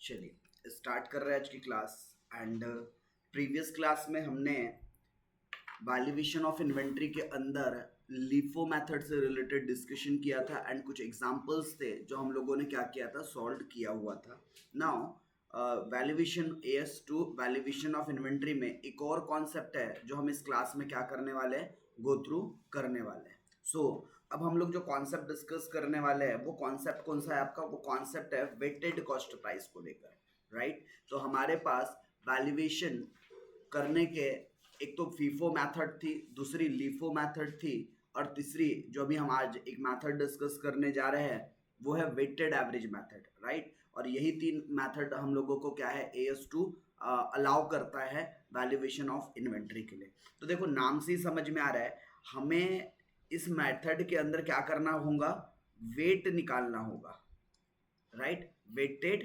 चलिए स्टार्ट कर रहे हैं आज की क्लास। एंड प्रीवियस क्लास में हमने वैल्यूएशन ऑफ इन्वेंट्री के अंदर लीफो मेथड से रिलेटेड डिस्कशन किया था एंड कुछ एग्जांपल्स थे जो हम लोगों ने क्या किया था, सॉल्व किया हुआ था। Now valuation as to valuation of inventory में एक और कॉन्सेप्ट है जो हम इस क्लास में क्या करने वाले हैं, गो थ्रू करने वाले हैं। सो अब हम लोग जो कॉन्सेप्ट डिस्कस करने वाले हैं वो कॉन्सेप्ट कौन सा है आपका, वो कॉन्सेप्ट है वेटेड कॉस्ट प्राइस को लेकर, राइट। तो हमारे पास वैल्यूएशन करने के एक तो फीफो मेथड थी, दूसरी लीफो मेथड थी, और तीसरी जो अभी हम आज एक मेथड डिस्कस करने जा रहे हैं वो है वेटेड एवरेज मेथड, राइट। और यही तीन मेथड हम लोगों को क्या है, एएस टू अलाउ करता है वैल्यूएशन ऑफ इन्वेंट्री के लिए। तो देखो नाम से ही समझ में आ रहा है, हमें इस मेथड के अंदर क्या करना होगा, वेट निकालना होगा, right. Weighted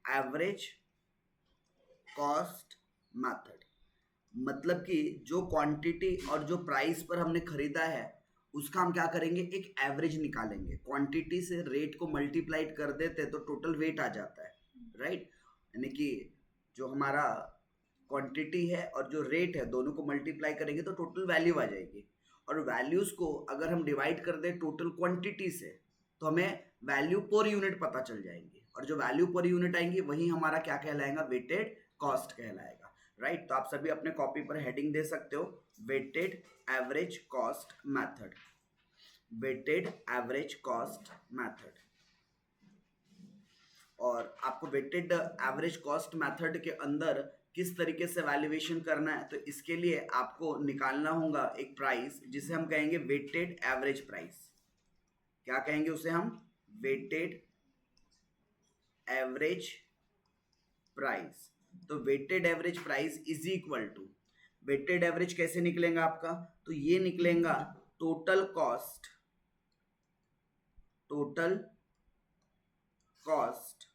average cost method मतलब कि जो क्वांटिटी और जो प्राइस पर हमने खरीदा है उसका हम क्या करेंगे, एक एवरेज निकालेंगे। क्वांटिटी से रेट को मल्टीप्लाइड कर देते तो टोटल वेट आ जाता है, राइट। यानी कि जो हमारा क्वांटिटी है और जो रेट है दोनों को मल्टीप्लाई करेंगे तो टोटल वैल्यू आ जाएगी। और वैल्यूज को अगर हम डिवाइड कर दें टोटल क्वांटिटी से तो हमें वैल्यू पर यूनिट पता चल जाएंगी, और जो वैल्यू पर यूनिट आएंगी वही हमारा क्या कहलाएगा, वेटेड कॉस्ट कहलाएगा, राइट। तो आप सभी अपने कॉपी पर हेडिंग दे सकते हो, weighted average cost method, weighted average cost method. और आपको वेटेड एवरेज कॉस्ट मेथड के अंदर किस तरीके से वैल्यूएशन करना है, तो इसके लिए आपको निकालना होगा एक प्राइस जिसे हम कहेंगे वेटेड एवरेज प्राइस। क्या कहेंगे उसे हम, वेटेड एवरेज प्राइस। तो weighted average price is equal to, weighted average कैसे निकलेगा आपका, तो ये निकलेगा total cost, total cost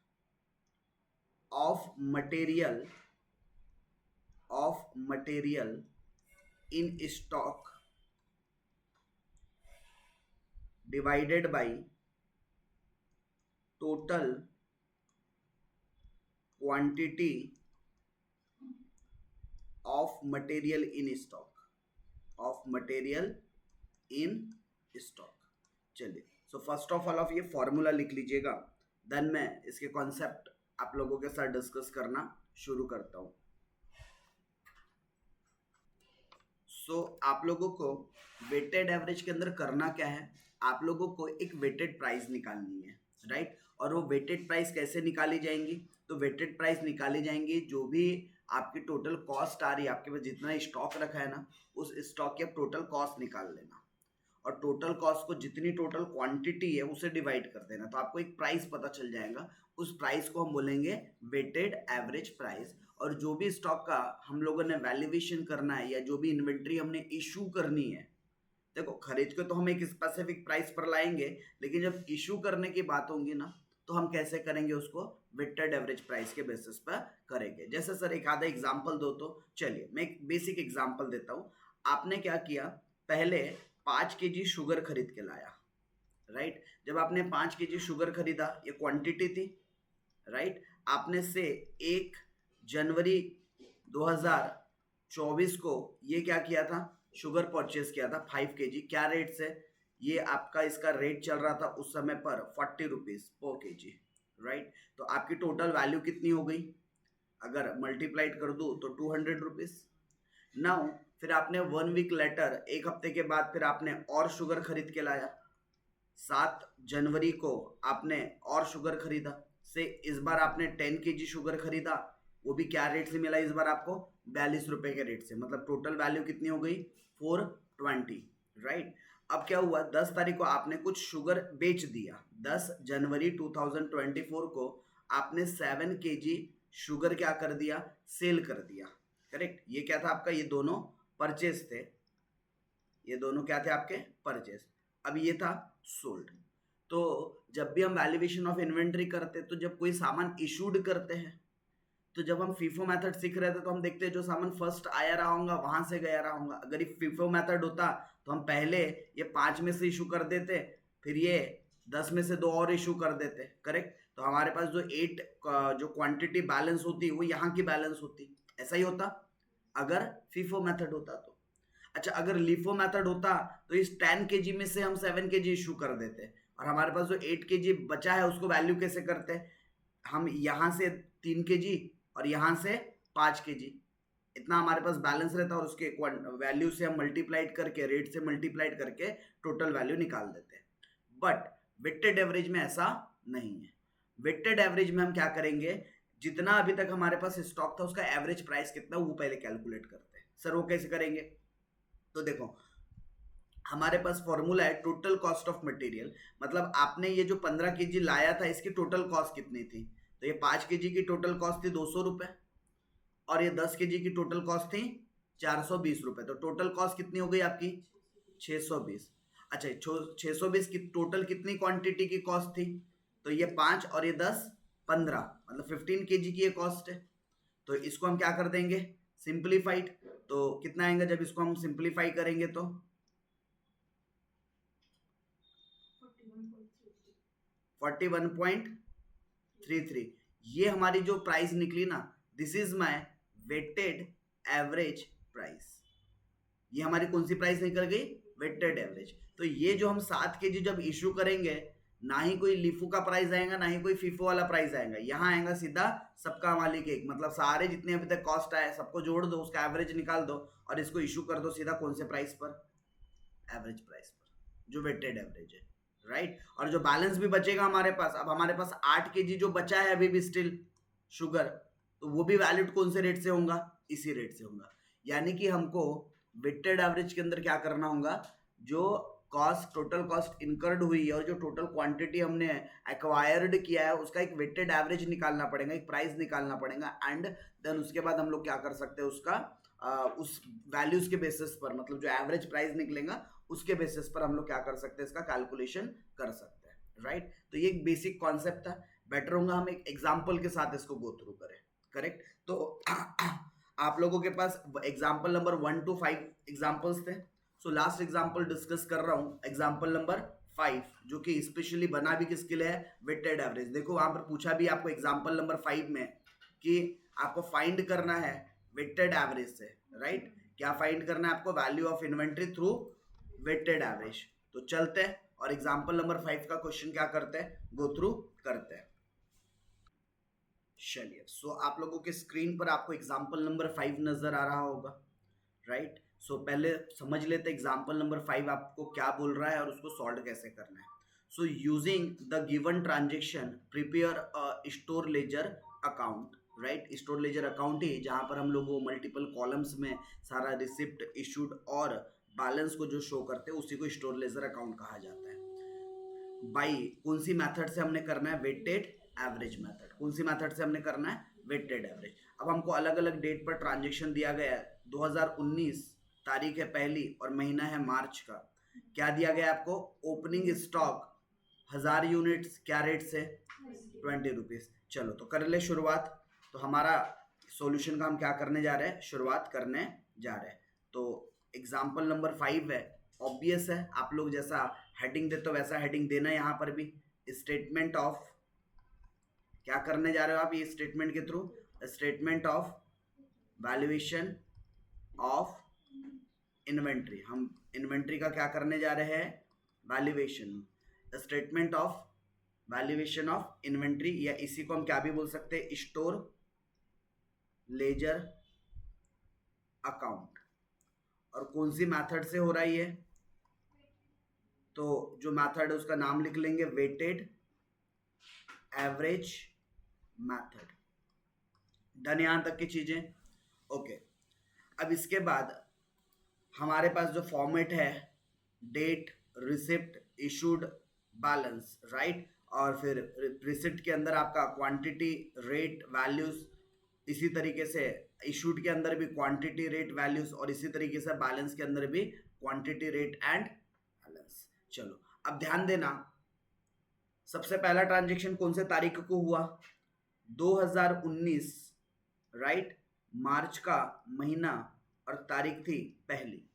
of material, of material in stock divided by total quantity of material in stock, of material in stock. चलिए, so first of all ये formula लिख लीजिएगा, देन मैं इसके कॉन्सेप्ट आप लोगों के साथ डिस्कस करना शुरू करता हूं। सो आप लोगों को वेटेड एवरेज के अंदर करना क्या है, आप लोगों को एक वेटेड प्राइस निकालनी है, राइट। और वो वेटेड प्राइस कैसे निकाली जाएंगी, तो वेटेड प्राइस निकाली जाएंगी जो भी आपकी टोटल कॉस्ट आ रही है, आपके पास जितना स्टॉक रखा है ना उस स्टॉक की आप टोटल कॉस्ट निकाल लेना, और टोटल कॉस्ट को जितनी टोटल क्वांटिटी है उसे डिवाइड कर देना, तो आपको एक प्राइस पता चल जाएगा। उस प्राइस को हम बोलेंगे वेटेड एवरेज प्राइस। और जो भी स्टॉक का हम लोगों ने वैल्यूएशन करना है या जो भी इन्वेंट्री हमने इशू करनी है, देखो खरीद के तो हम एक स्पेसिफिक प्राइस पर लाएंगे, लेकिन जब इशू करने की बात होगी ना तो हम कैसे करेंगे, उसको वेटेड एवरेज प्राइस के बेसिस पर करेंगे। जैसे सर एक आधा एग्जांपल दो, तो चलिए मैं एक बेसिक एग्जांपल देता हूँ। आपने क्या किया, पहले 5 kg शुगर खरीद के लाया, राइट। जब आपने 5 kg शुगर खरीदा, ये क्वांटिटी थी, राइट। आपने से 1 जनवरी 2024 को ये क्या किया था, शुगर परचेस किया था 5 kg। क्या रेट से, ये आपका इसका रेट चल रहा था उस समय पर 40 रुपीज पर kg, राइट। तो आपकी टोटल वैल्यू कितनी हो गई, अगर मल्टीप्लाइड कर दूं तो 200 रुपीज। नाउ फिर आपने 1 वीक लेटर, एक हफ्ते के बाद फिर आपने और शुगर खरीद के लाया, 7 जनवरी को आपने और शुगर खरीदा, से इस बार आपने 10 kg शुगर खरीदा, वो भी क्या रेट से मिला इस बार आपको, 42 रुपए के रेट से, मतलब टोटल वैल्यू कितनी हो गई, 420, राइट। अब क्या हुआ, 10 तारीख को आपने कुछ शुगर बेच दिया, 10 जनवरी 2024 को आपने 7 kg शुगर क्या कर दिया, सेल कर दिया, करेक्ट। ये क्या था आपका, ये दोनों परचेज थे, ये दोनों क्या थे आपके, परचेज। अब ये था सोल्ड। तो जब भी हम वैल्यूएशन ऑफ इन्वेंट्री करते हैं तो जब कोई सामान इशूड करते हैं, तो जब हम फीफो मेथड सीख रहे थे तो हम देखते हैं जो सामान फर्स्ट आया रहा होगा वहां से गया रहा होगा। अगर ये फीफो मेथड होता तो हम पहले ये 5 में से इशू कर देते, फिर ये 10 में से 2 और इशू कर देते, करेक्ट। तो हमारे पास जो 8 जो क्वांटिटी बैलेंस होती वो यहाँ की बैलेंस होती, ऐसा ही होता अगर फीफो मेथड होता तो। अच्छा, अगर लीफो मेथड होता तो इस 10 केजी में से हम 7 केजी इशू कर देते, और हमारे पास जो 8 केजी बचा है उसको वैल्यू कैसे करते, हम यहाँ से 3 केजी और यहाँ से 5 केजी, इतना हमारे पास बैलेंस रहता है, और उसके वैल्यू से हम मल्टीप्लाइड करके, रेट से मल्टीप्लाइड करके टोटल वैल्यू निकाल देते हैं। बट वेटेड एवरेज में ऐसा नहीं है। वेटेड एवरेज में हम क्या करेंगे, जितना अभी तक हमारे पास स्टॉक था उसका एवरेज प्राइस कितना वो पहले कैलकुलेट करते हैं। सर वो कैसे करेंगे, तो देखो हमारे पास फॉर्मूला है टोटल कॉस्ट ऑफ मटेरियल, मतलब आपने ये जो 15 केजी लाया था इसकी टोटल कॉस्ट कितनी थी, तो ये 5 केजी की टोटल कॉस्ट थी 200 रुपए, और ये 10 केजी की टोटल कॉस्ट थी 420 रुपए, तो टोटल कॉस्ट कितनी हो गई आपकी 620। अच्छा, 620 की टोटल कितनी क्वांटिटी की कॉस्ट थी, तो ये 5 और ये 10 15, मतलब 15 केजी की ये कॉस्ट है। तो इसको हम क्या कर देंगे सिंप्लीफाइड, तो कितना आएगा जब इसको हम सिंप्लीफाई करेंगे तो 41.33, ये हमारी जो प्राइस निकली ना, this is my weighted average price. ये हमारी कौन सी प्राइस निकल गई, वेटेड एवरेज। तो ये जो हम 7 केजी जब इशू करेंगे, ना ही कोई लिफो का प्राइस आएगा ना ही कोई फीफो वाला प्राइस आएगा, यहाँ आएगा सीधा सबका मालिक एक, मतलब सारे जितने अभी तक कॉस्ट आए सबको जोड़ दो, उसका एवरेज निकाल दो और इसको इशू कर दो सीधा कौन से प्राइस पर, एवरेज प्राइस पर, जो वेटेड एवरेज है, राइट। और जो बैलेंस भी बचेगा हमारे पास, अब हमारे पास 8 केजी जो बचा है अभी भी स्टिल शुगर, तो वो भी वैलिड कौन से रेट से होगा, इसी रेट से होगा। यानी कि हमको वेटेड एवरेज के अंदर क्या करना होगा, जो कॉस्ट टोटल कॉस्ट इनकर्ड हुई है और जो टोटल क्वांटिटी हमने एक्वायर्ड किया है उसका एक वेटेड एवरेज निकालना पड़ेगा, एक प्राइस निकालना पड़ेगा, एंड देन उसके बाद हम लोग क्या कर सकते हैं उसका उस वैल्यूज के बेसिस पर, मतलब जो एवरेज प्राइस निकलेगा उसके बेसिस पर हम लोग क्या कर सकते हैं, इसका कैलकुलेशन कर सकते हैं, राइट। तो ये एक बेसिक कॉन्सेप्ट था, बेटर होगा हम एक एग्जाम्पल के साथ इसको गो थ्रू करें, करेक्ट। तो आप लोगों के पास एग्जाम्पल नंबर 1 to 5 एग्जाम्पल्स थे, सो लास्ट एग्जाम्पल डिस्कस कर रहा हूँ एग्जाम्पल नंबर 5, जो कि स्पेशली बना भी किसके लिए है, वेटेड एवरेज। देखो वहां पर पूछा भी आपको एग्जाम्पल नंबर 5 में कि आपको फाइंड करना है वेटेड एवरेज से, राइट। क्या फाइंड करना है आपको, value of inventory through weighted average. तो चलते हैं और एग्जाम्पल नंबर 5 का क्वेश्चन क्या करते हैं, गो थ्रू करते हैं। चलिए, सो आप लोगों के स्क्रीन पर आपको एग्जाम्पल नंबर 5 नजर आ रहा होगा, राइट। सो पहले समझ लेते एग्जाम्पल नंबर 5 आपको क्या बोल रहा है और उसको सॉल्व कैसे करना है। So using the given transaction prepare a store ledger account, right. Store ledger account ही जहां पर हम लोग वो मल्टीपल कॉलम्स में सारा रिसिप्ट इशूड और बैलेंस को जो शो करते हैं उसी को स्टोर लेजर अकाउंट कहा जाता है। बाई कौन सी मेथड से हमने करना है, वेटेड एवरेज मेथड। कौन सी मेथड से हमने करना है, वेटेड एवरेज। अब हमको अलग अलग डेट पर ट्रांजेक्शन दिया गया है, 2019 तारीख है पहली और महीना है मार्च का। क्या दिया गया आपको, ओपनिंग स्टॉक 1000 यूनिट्स, क्या रेट से 20 रुपीज। चलो तो कर ले शुरुआत। तो हमारा सॉल्यूशन का हम क्या करने जा रहे हैं, शुरुआत करने जा रहे हैं। तो एग्जाम्पल नंबर 5 है, ऑब्वियस है, आप लोग जैसा हेडिंग देते हो वैसा हेडिंग देना है। यहाँ पर भी स्टेटमेंट ऑफ, क्या करने जा रहे हो आप ये स्टेटमेंट के through, statement of valuation of inventory. हम इन्वेंट्री का क्या करने जा रहे हैं, valuation, statement of valuation of inventory, या इसी को हम क्या भी बोल सकते हैं, स्टोर लेजर अकाउंट। और कौन सी मेथड से हो रहा है ये, तो जो मेथड है उसका नाम लिख लेंगे, वेटेड एवरेज मेथड। डन यहां तक की चीजें, ओके। अब इसके बाद हमारे पास जो फॉर्मेट है, date, receipt, issued, balance, right. और फिर रिसिप्ट के अंदर आपका क्वांटिटी, रेट, वैल्यूज, इसी तरीके से इशूड के अंदर भी क्वांटिटी, रेट, वैल्यूज, और इसी तरीके से बैलेंस के अंदर भी क्वांटिटी, रेट एंड बैलेंस। चलो अब ध्यान देना, सबसे पहला ट्रांजेक्शन कौन से तारीख को हुआ, 2019, राइट, मार्च का महीना और तारीख थी पहली।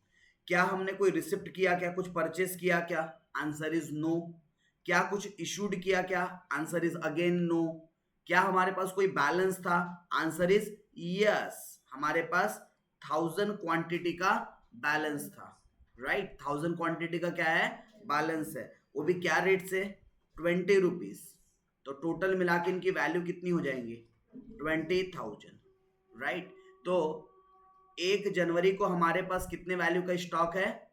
क्या हमने कोई रिसिप्ट किया, क्या कुछ परचेस किया क्या, आंसर इज नो। क्या कुछ इशूड किया क्या? Answer is again no. क्या हमारे पास कोई बैलेंस था? आंसर इज यस, हमारे पास 1000 क्वांटिटी का बैलेंस था, राइट। 1000 क्वांटिटी का क्या है? बैलेंस है। वो भी क्या रेट से? 20 रुपीज। तो टोटल मिला के इनकी वैल्यू कितनी हो जाएंगी? 20,000, राइट। तो 1 जनवरी को हमारे पास कितने वैल्यू का स्टॉक है?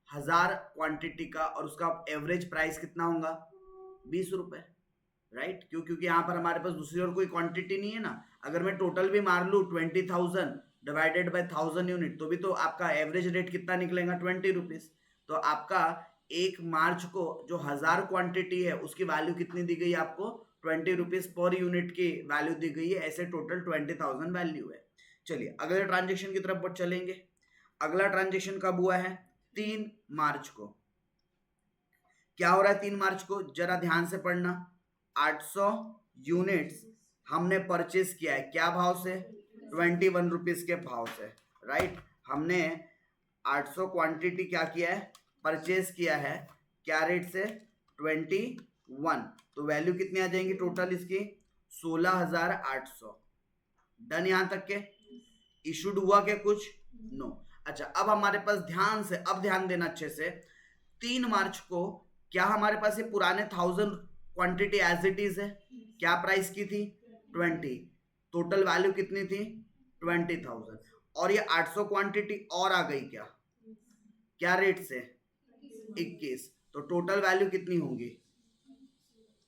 1000 क्वांटिटी का, और उसका एवरेज प्राइस कितना होगा? 20 रुपए, राइट। क्यों? क्योंकि यहाँ पर हमारे पास दूसरी और कोई क्वांटिटी नहीं है ना। अगर मैं टोटल भी मार लूँ 20,000 डिवाइडेड बाय 1000 यूनिट, तो भी तो आपका एवरेज रेट कितना निकलेगा? 20 रुपीज। तो आपका 1 मार्च को जो 1000 क्वांटिटी है उसकी वैल्यू कितनी दी गई? आपको 20 रुपीज पर यूनिट की वैल्यू दी गई है। ऐसे टोटल 20,000 वैल्यू है। चलिए अगले ट्रांजेक्शन की तरफ चलेंगे। अगला ट्रांजेक्शन कब हुआ है? 3 मार्च को। क्या हो रहा है 3 मार्च को? जरा ध्यान से पढ़ना। 800 यूनिट्स हमने परचेस किया है। क्या भाव से? 21 रुपीज के भाव से, राइट। हमने 800 क्वांटिटी क्या किया है? परचेस किया है। क्या रेट से? 21। तो वैल्यू कितनी आ जाएंगी टोटल इसकी? 16,800। डन यहां तक के? इशूड हुआ क्या कुछ? नो। अच्छा, अब हमारे पास ध्यान से, अब ध्यान देना अच्छे से। 3 मार्च को क्या हमारे पास ये पुराने 1000 क्वांटिटी एज इट इज है? क्या प्राइस की थी? 20। टोटल वैल्यू कितनी थी? 20,000। और ये 800 क्वांटिटी और आ गई क्या? क्या रेट से? 21। तो टोटल वैल्यू कितनी होगी?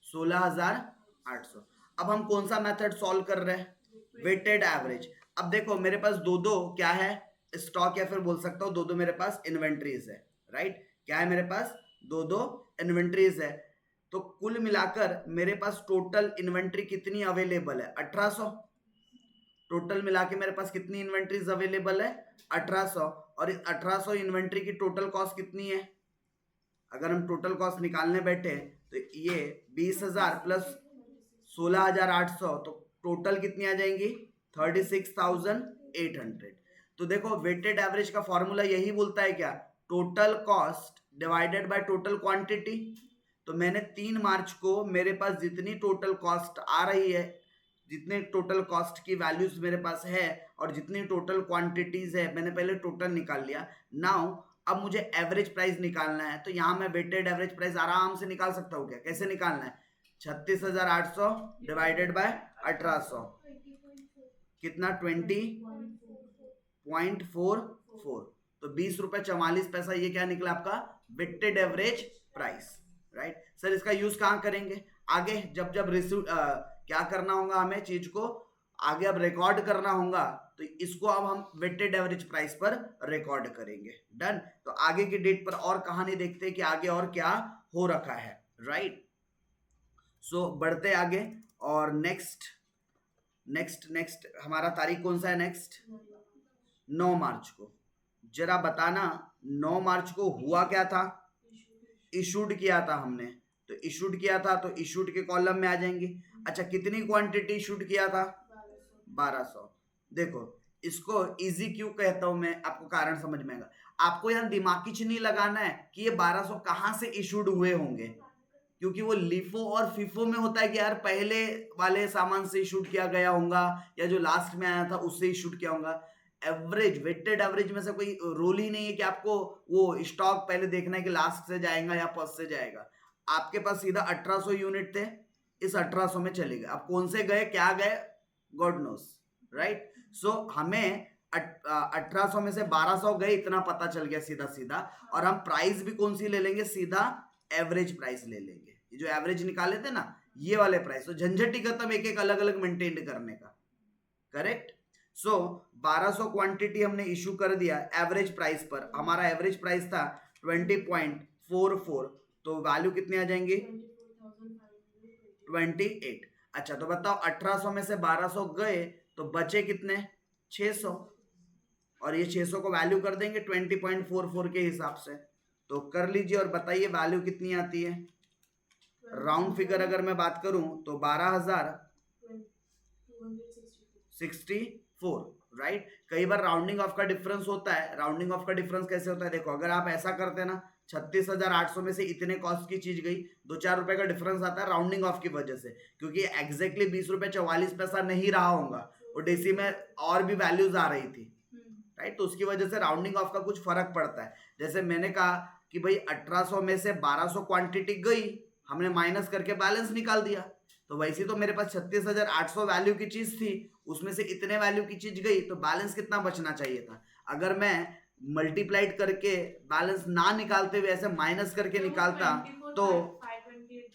16,800। अब हम कौन सा मेथड सॉल्व कर रहे हैं? Weighted average. अब देखो मेरे पास दो दो क्या है? स्टॉक, या फिर बोल सकता हूं दो दो मेरे पास इन्वेंट्रीज है, राइट। क्या है मेरे पास? दो दो इन्वेंट्रीज है। तो कुल मिलाकर मेरे पास टोटल इन्वेंट्री कितनी अवेलेबल है? 1800। टोटल मिला के मेरे पास कितनी इन्वेंट्रीज अवेलेबल है? 1800। और इस 1800 इन्वेंट्री की टोटल कॉस्ट कितनी है? अगर हम टोटल कॉस्ट निकालने बैठे तो ये 20,000 प्लस 16,800, तो टोटल कितनी आ जाएंगी? 36,800। तो देखो वेटेड एवरेज का फॉर्मूला यही बोलता है क्या? Total cost divided by total quantity. तो मैंने 3 मार्च को मेरे पास जितनी टोटल कॉस्ट आ रही है, जितने टोटल कॉस्ट की वैल्यूज मेरे पास है और जितनी टोटल क्वांटिटीज है, मैंने पहले टोटल निकाल लिया। नाउ अब मुझे एवरेज प्राइस निकालना है। तो यहां मैं वेटेड एवरेज प्राइस आराम से निकाल सकता हूँ। क्या? कैसे निकालना है? 36,800 डिवाइडेड बाय 1800 कितना? 20.44। तो 20 रुपए 44 पैसा, ये क्या निकला आपका? Weighted average price, right. Sir इसका यूज कहां करेंगे? आगे जब जब रिसीव क्या करना होगा हमें चीज को आगे अब रिकॉर्ड करना होगा, तो इसको अब हम वेटेड एवरेज प्राइस पर रिकॉर्ड करेंगे। डन। तो आगे की डेट पर और कहानी देखते हैं कि आगे और क्या हो रखा है, राइट। सो बढ़ते आगे। और नेक्स्ट नेक्स्ट नेक्स्ट हमारा तारीख कौन सा है? नेक्स्ट 9 मार्च को। जरा बताना 9 मार्च को हुआ क्या था? इशूड किया था हमने। तो इशूड किया था तो इशूड के कॉलम में आ जाएंगे। अच्छा, कितनी क्वांटिटी इशूड किया था? 1200। देखो इसको इजी क्यों कहता हूं मैं, आपको कारण समझ में आएगा। आपको यहाँ दिमाग की नहीं लगाना है कि ये 1200 कहां से इशूड हुए होंगे, क्योंकि वो लिफो और फिफो में होता है कि यार पहले वाले सामान से इशूड किया गया होगा या जो लास्ट में आया था उससे इशूड किया होगा। एवरेज, वेटेड एवरेज में से कोई रोल ही नहीं है कि आपको वो स्टॉक पहले देखना है कि लास्ट से जाएगा या फर्स्ट से जाएगा। आपके पास सीधा 1800 यूनिट थे, इस 1800 में चले गए। अब कौन से गए, क्या गए, गॉड नोस, राइट। सो हमें 1800 में से 1200 गए, इतना पता चल गया सीधा सीधा। और हम प्राइस भी कौन सी ले लेंगे? सीधा एवरेज प्राइस ले लेंगे। ये जो एवरेज निकाले थे ना, ये वाले प्राइस। तो झंझट ही खत्म एक एक अलग अलग मेंटेन करने का, करेक्ट। सो 1200 क्वांटिटी हमने इशू कर दिया एवरेज प्राइस पर। हमारा एवरेज प्राइस था 20.44। तो वैल्यू कितनी आ जाएंगी? 28। अच्छा तो बताओ 1800 में से 1200 गए तो बचे कितने? 600। और ये 600 को वैल्यू कर देंगे 20.44 के हिसाब से। तो कर लीजिए और बताइए वैल्यू कितनी आती है। राउंड फिगर अगर मैं बात करूं तो 12,264, राइट। कई बार राउंडिंग ऑफ का डिफरेंस होता है। राउंडिंग ऑफ का डिफरेंस कैसे होता है? देखो अगर आप ऐसा करते ना 36,800 में से इतने कॉस्ट की चीज गई, 2-4 रुपए का डिफरेंस आता है राउंडिंग ऑफ की वजह से, क्योंकि एग्जैक्टली 20 रुपए 44 पैसा नहीं रहा होगा, और डीसी में और भी वैल्यूज आ रही थी, राइट। तो उसकी वजह से राउंडिंग ऑफ का कुछ फर्क पड़ता है। जैसे मैंने कहा कि भाई 1800 में से 1200 क्वांटिटी गई, हमने माइनस करके बैलेंस निकाल दिया, तो वैसे तो मेरे पास 36,800 वैल्यू की चीज थी, उसमें से इतने वैल्यू की चीज गई, तो बैलेंस कितना बचना चाहिए था। अगर मैं मल्टीप्लाइड करके बैलेंस ना निकालते हुए ऐसे माइनस करके निकालता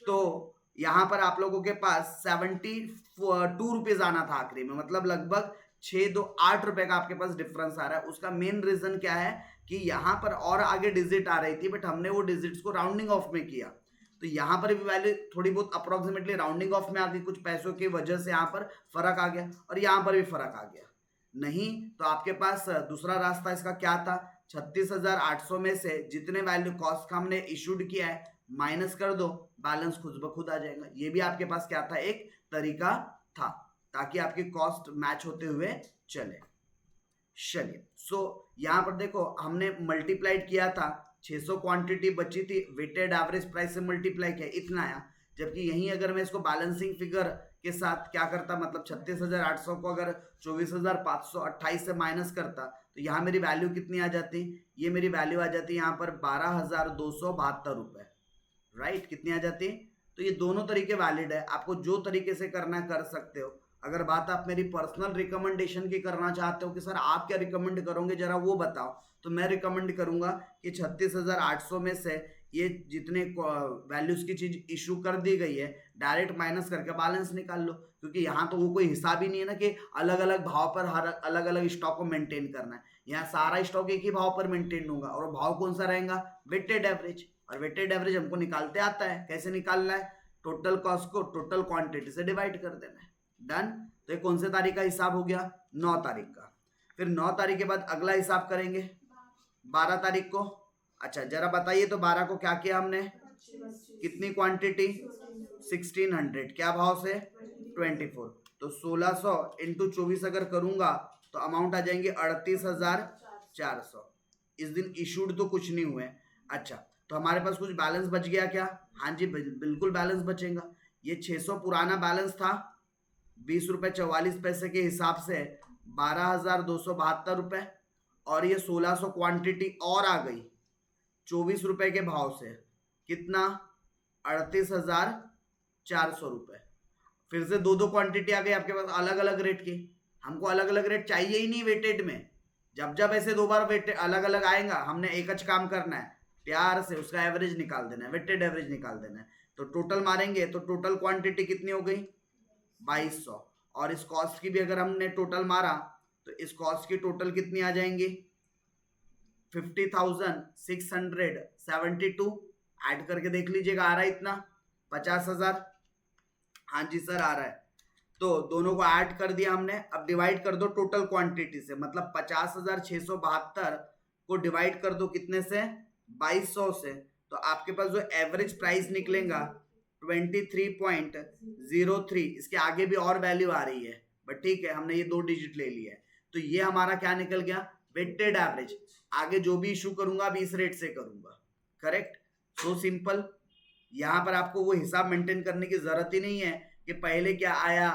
तो यहाँ पर आप लोगों के पास 72 रुपीज आना था आखिरी में, मतलब लगभग 628 रुपए का आपके पास डिफरेंस आ रहा है। उसका मेन रीजन क्या है कि यहाँ पर और आगे डिजिट आ रही थी, बट हमने वो डिजिट्स को राउंडिंग ऑफ में किया, तो यहाँ पर भी वैल्यू थोड़ी बहुत अप्रोक्सीमेटली राउंडिंग ऑफ में आ गई, कुछ पैसों की वजह से यहाँ पर फर्क आ गया, और यहाँ पर भी फर्क आ गया। नहीं तो आपके पास दूसरा रास्ता इसका क्या था, 36,800 में से जितने वैल्यू कॉस्ट का हमने इशूड किया है माइनस कर दो, बैलेंस खुद ब खुद आ जाएगा। ये भी आपके पास क्या था, एक तरीका था, ताकि आपकी कॉस्ट मैच होते हुए चले। चलिए, सो यहाँ पर देखो हमने मल्टीप्लाइड किया था, 600 क्वांटिटी बची थी, वेटेड एवरेज प्राइस से मल्टीप्लाई किया, इतना आया। जबकि यहीं अगर मैं इसको बैलेंसिंग फिगर के साथ क्या करता, मतलब 36,800 को अगर 24,528 से माइनस करता, तो यहाँ मेरी वैल्यू कितनी आ जाती, ये मेरी वैल्यू आ जाती यहाँ पर 12,272 रुपए, राइट। कितनी आ जाती, तो ये दोनों तरीके वैलिड है, आपको जो तरीके से करना है कर सकते हो। अगर बात आप मेरी पर्सनल रिकमेंडेशन की करना चाहते हो कि सर आप क्या रिकमेंड करोगे जरा वो बताओ, तो मैं रिकमेंड करूंगा कि 36,800 में से ये जितने वैल्यूज की चीज इशू कर दी गई है डायरेक्ट माइनस करके बैलेंस निकाल लो, क्योंकि यहाँ तो वो कोई हिसाब ही नहीं है ना कि अलग अलग भाव पर हर अलग अलग स्टॉक को मेंटेन करना है। यहाँ सारा स्टॉक एक ही भाव पर मेंटेन होगा, और भाव कौन सा रहेगा, वेटेड एवरेज। और वेटेड एवरेज हमको निकालते आता है, कैसे निकालना है, टोटल कॉस्ट को टोटल क्वांटिटी से डिवाइड कर देना है। डन। तो ये कौन से तारीख का हिसाब हो गया, 9 तारीख का। फिर 9 तारीख के बाद अगला हिसाब करेंगे 12 तारीख को। अच्छा जरा बताइए तो 12 को क्या किया हमने, कितनी क्वांटिटी, 1600, क्या भाव से, 24। तो 1600 इंटू 24 अगर करूंगा तो अमाउंट आ जाएंगे 38,400। इस दिन इशूड तो कुछ नहीं हुए। अच्छा तो हमारे पास कुछ बैलेंस बच गया क्या, हाँ जी बिल्कुल बैलेंस बचेगा। ये 600 पुराना बैलेंस था, 20 रुपए 44 पैसे के हिसाब से 12,272 रुपए, और ये 1600 क्वांटिटी और आ गई 24 रुपए के भाव से, कितना, 38,400 रुपए। फिर से दो क्वांटिटी आ गई आपके पास अलग अलग रेट की। हमको अलग अलग रेट चाहिए ही नहीं वेटेड में, जब जब ऐसे दो बार वेट अलग अलग आएगा हमने एक अच्छा काम करना है, प्यार से उसका एवरेज निकाल देना है, वेटेड एवरेज निकाल देना है। तो टोटल मारेंगे तो टोटल क्वांटिटी कितनी हो गई, 2200। और इस कॉस्ट की भी अगर हमने टोटल मारा तो इस कॉस्ट की टोटल कितनी आ जाएंगी, 50,672। ऐड करके देख लीजिएगा आ रहा है इतना, 50,000। हाँ जी सर आ रहा है। तो दोनों को ऐड कर दिया हमने, अब डिवाइड कर दो टोटल क्वांटिटी से, मतलब 50,672 को डिवाइड कर दो कितने से, 2200 से। तो आपके पास जो एवरेज प्राइस निकलेगा 23.03। इसके आगे भी और वैल्यू आ रही है, बट ठीक है हमने ये 2 डिजिट ले लिया है। तो ये हमारा क्या निकल गया, वेटेड एवरेज। आगे जो भी इशू करूंगा अभी इस रेट से करूंगा, करेक्ट। So simple. यहाँ पर आपको वो हिसाब मेंटेन करने की जरूरत ही नहीं है कि पहले क्या आया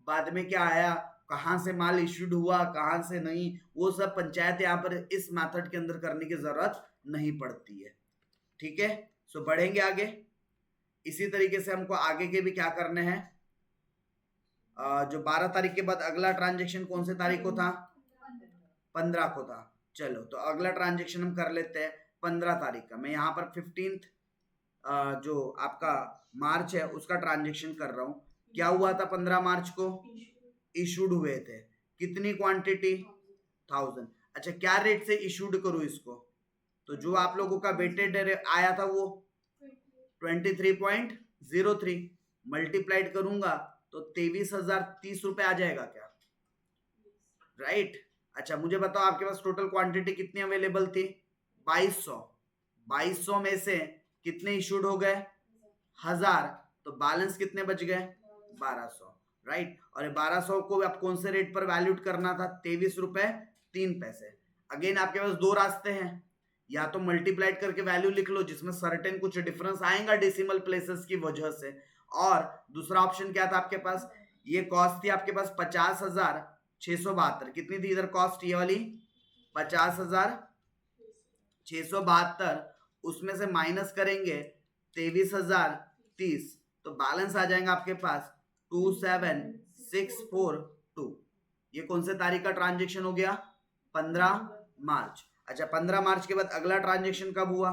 बाद में क्या आया, कहाँ से माल इश्यूड हुआ कहाँ से नहीं, वो सब पंचायत यहाँ पर इस मेथड के अंदर करने की जरूरत नहीं पड़ती है। ठीक है, सो बढ़ेंगे आगे। इसी तरीके से हमको आगे के भी क्या करने हैं। जो 12 तारीख के बाद अगला ट्रांजेक्शन कौन से तारीख को था, 15 को था। चलो तो अगला ट्रांजेक्शन हम कर लेते हैं 15 तारीख का। मैं यहाँ पर 15 जो आपका मार्च है उसका ट्रांजेक्शन कर रहा हूँ। क्या हुआ था 15 मार्च को, इशूड हुए थे कितनी क्वांटिटी, 1000। अच्छा क्या रेट से इशूड करूँ इसको, तो जो आप लोगों का वेटेड आया था वो 23.03 मल्टीप्लाइड करूंगा तो 23,030 रुपए आ जाएगा क्या, राइट। अच्छा मुझे बताओ आपके पास टोटल क्वांटिटी कितनी अवेलेबल थी, 2200 में से कितने इशूड हो गए, 1000। तो बैलेंस कितने बच गए, 1200, राइट। और 1200 को आप कौन से रेट पर वैल्यूट करना था, 23 रुपए 3 पैसे। अगेन आपके पास 2 रास्ते हैं, या तो मल्टीप्लाइड करके वैल्यू लिख लो जिसमें सर्टेन कुछ डिफरेंस आएगा डेसिमल प्लेसेस की वजह से, और दूसरा ऑप्शन क्या था आपके पास, ये कॉस्ट थी आपके पास 50,672, कितनी थी इधर कॉस्ट ये वाली 50,672, उसमें से माइनस करेंगे 23,030, तो बैलेंस आ जाएगा आपके पास 27,642। ये कौन से तारीख का ट्रांजेक्शन हो गया, 15 मार्च। अच्छा 15 मार्च के बाद अगला ट्रांजेक्शन कब हुआ,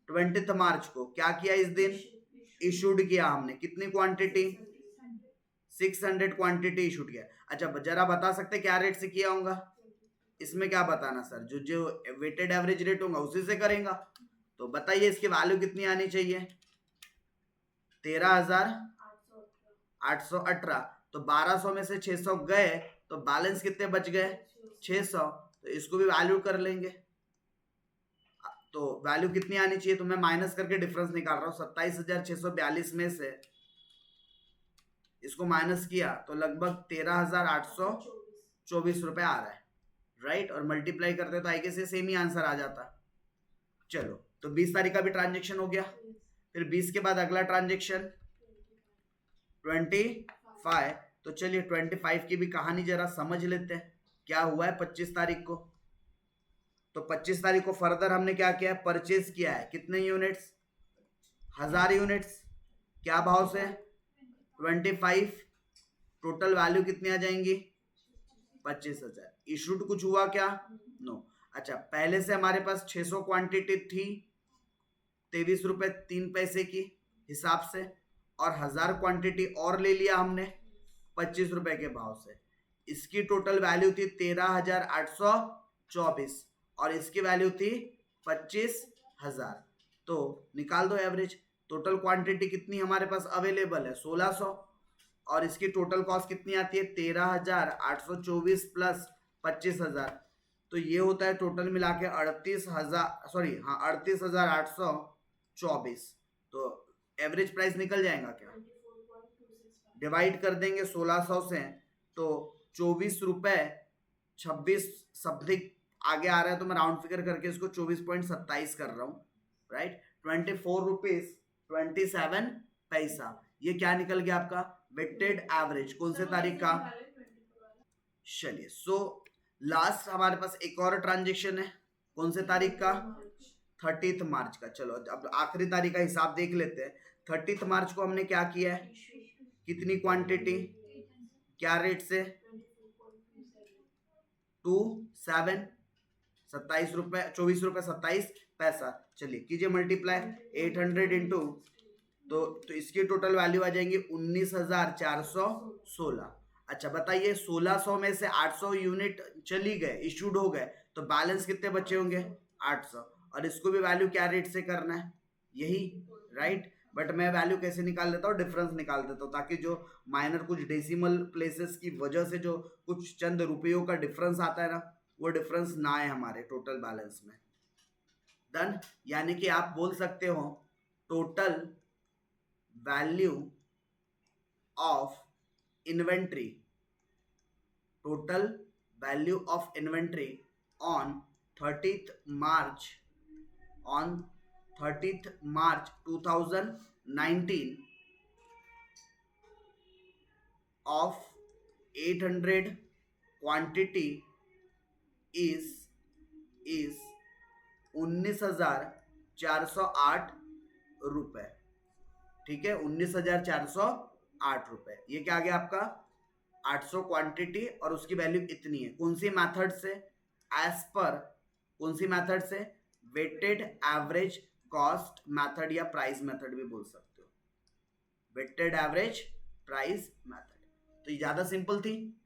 20 मार्च को। क्या किया इस दिन, इशूड किया हमने, कितनी क्वांटिटी, 600 क्वांटिटी इशूड किया। अच्छा जरा बता सकते क्या रेट से किया होगा, इसमें क्या बताना सर, जो जो वेटेड एवरेज रेट होगा उसी से करेंगे। तो बताइए इसकी वैल्यू कितनी आनी चाहिए, 13,818, तो 1200 में से 600 गए तो बैलेंस कितने बच गए, 600, तो इसको भी वैल्यू कर लेंगे। तो वैल्यू कितनी आनी चाहिए, तो मैं माइनस करके डिफरेंस निकाल रहा हूँ, 27,642 में से इसको माइनस किया तो लगभग 13,824 रुपए आ रहा है, राइट। और मल्टीप्लाई करते तो आई गेस से सेम ही आंसर आ जाता। चलो तो 20 तारीख का भी ट्रांजेक्शन हो गया, फिर 20 के बाद अगला ट्रांजेक्शन 25। तो चलिए 25 की भी कहानी जरा समझ लेते हैं, क्या हुआ है 25 तारीख को। तो 25 तारीख को फर्दर हमने क्या किया है, परचेज किया है, कितने यूनिट्स, 1000 यूनिट्स, क्या भाव से 25, टोटल वैल्यू कितनी आ जाएंगी 25,000। इशूड कुछ हुआ क्या, नो। अच्छा पहले से हमारे पास 600 क्वांटिटी थी 23 रुपए 3 पैसे की हिसाब से, और 1000 क्वांटिटी और ले लिया हमने 25 रुपए के भाव से। इसकी टोटल वैल्यू थी 13,824 और इसकी वैल्यू थी 25,000। तो निकाल दो एवरेज, टोटल क्वांटिटी कितनी हमारे पास अवेलेबल है 1600, और इसकी टोटल कॉस्ट कितनी आती है 13,824 प्लस 25,000, तो ये होता है टोटल मिला के 38,824। तो एवरेज प्राइस निकल जाएगा क्या, डिवाइड कर देंगे 1600 से, तो 24 रुपए 26 समथिंग आगे आ रहा है, तो मैं राउंड फिगर करके इसको 24.27 कर रहा हूँ, राइट। 24 रुपीज 27 पैसा, ये क्या निकल गया आपका वेटेड एवरेज, कौन से तारीख का। चलिए सो लास्ट हमारे पास एक और ट्रांजेक्शन है, कौन से तारीख का 30 मार्च का। चलो अब आखिरी तारीख का हिसाब देख लेते हैं। 30 मार्च को हमने क्या किया है, कितनी क्वांटिटी, क्या रेट से 27, 27 रुपए 24 रुपए 27 पैसा। चलिए कीजिए मल्टीप्लाई 800 इंटू, तो इसकी टोटल वैल्यू आ जाएंगी 19,416। अच्छा बताइए 1600 में से 800 यूनिट चली गए, इशूड हो गए, तो बैलेंस कितने बचे होंगे 800, और इसको भी वैल्यू क्या रेट से करना है यही, राइट। बट मैं वैल्यू कैसे निकाल देता हूँ, डिफरेंस निकाल देता हूँ, ताकि जो माइनर कुछ डेसिमल प्लेसेस की वजह से जो कुछ चंद रुपयों का डिफरेंस आता है ना, वो डिफरेंस ना आए हमारे टोटल बैलेंस में। डन, यानी कि आप बोल सकते हो total value of inventory, total value of inventory on 30th March 2019 of 800 quantity is 19,408 रुपए, ठीक है 19,408 रुपए। ये क्या आ गया आपका 800 क्वांटिटी और उसकी वैल्यू इतनी है, कौन सी मेथड से, एज पर कौन सी मेथड से, वेटेड एवरेज कॉस्ट मेथड या प्राइस मेथड भी बोल सकते हो, वेटेड एवरेज प्राइस मेथड। तो ये ज्यादा सिंपल थी,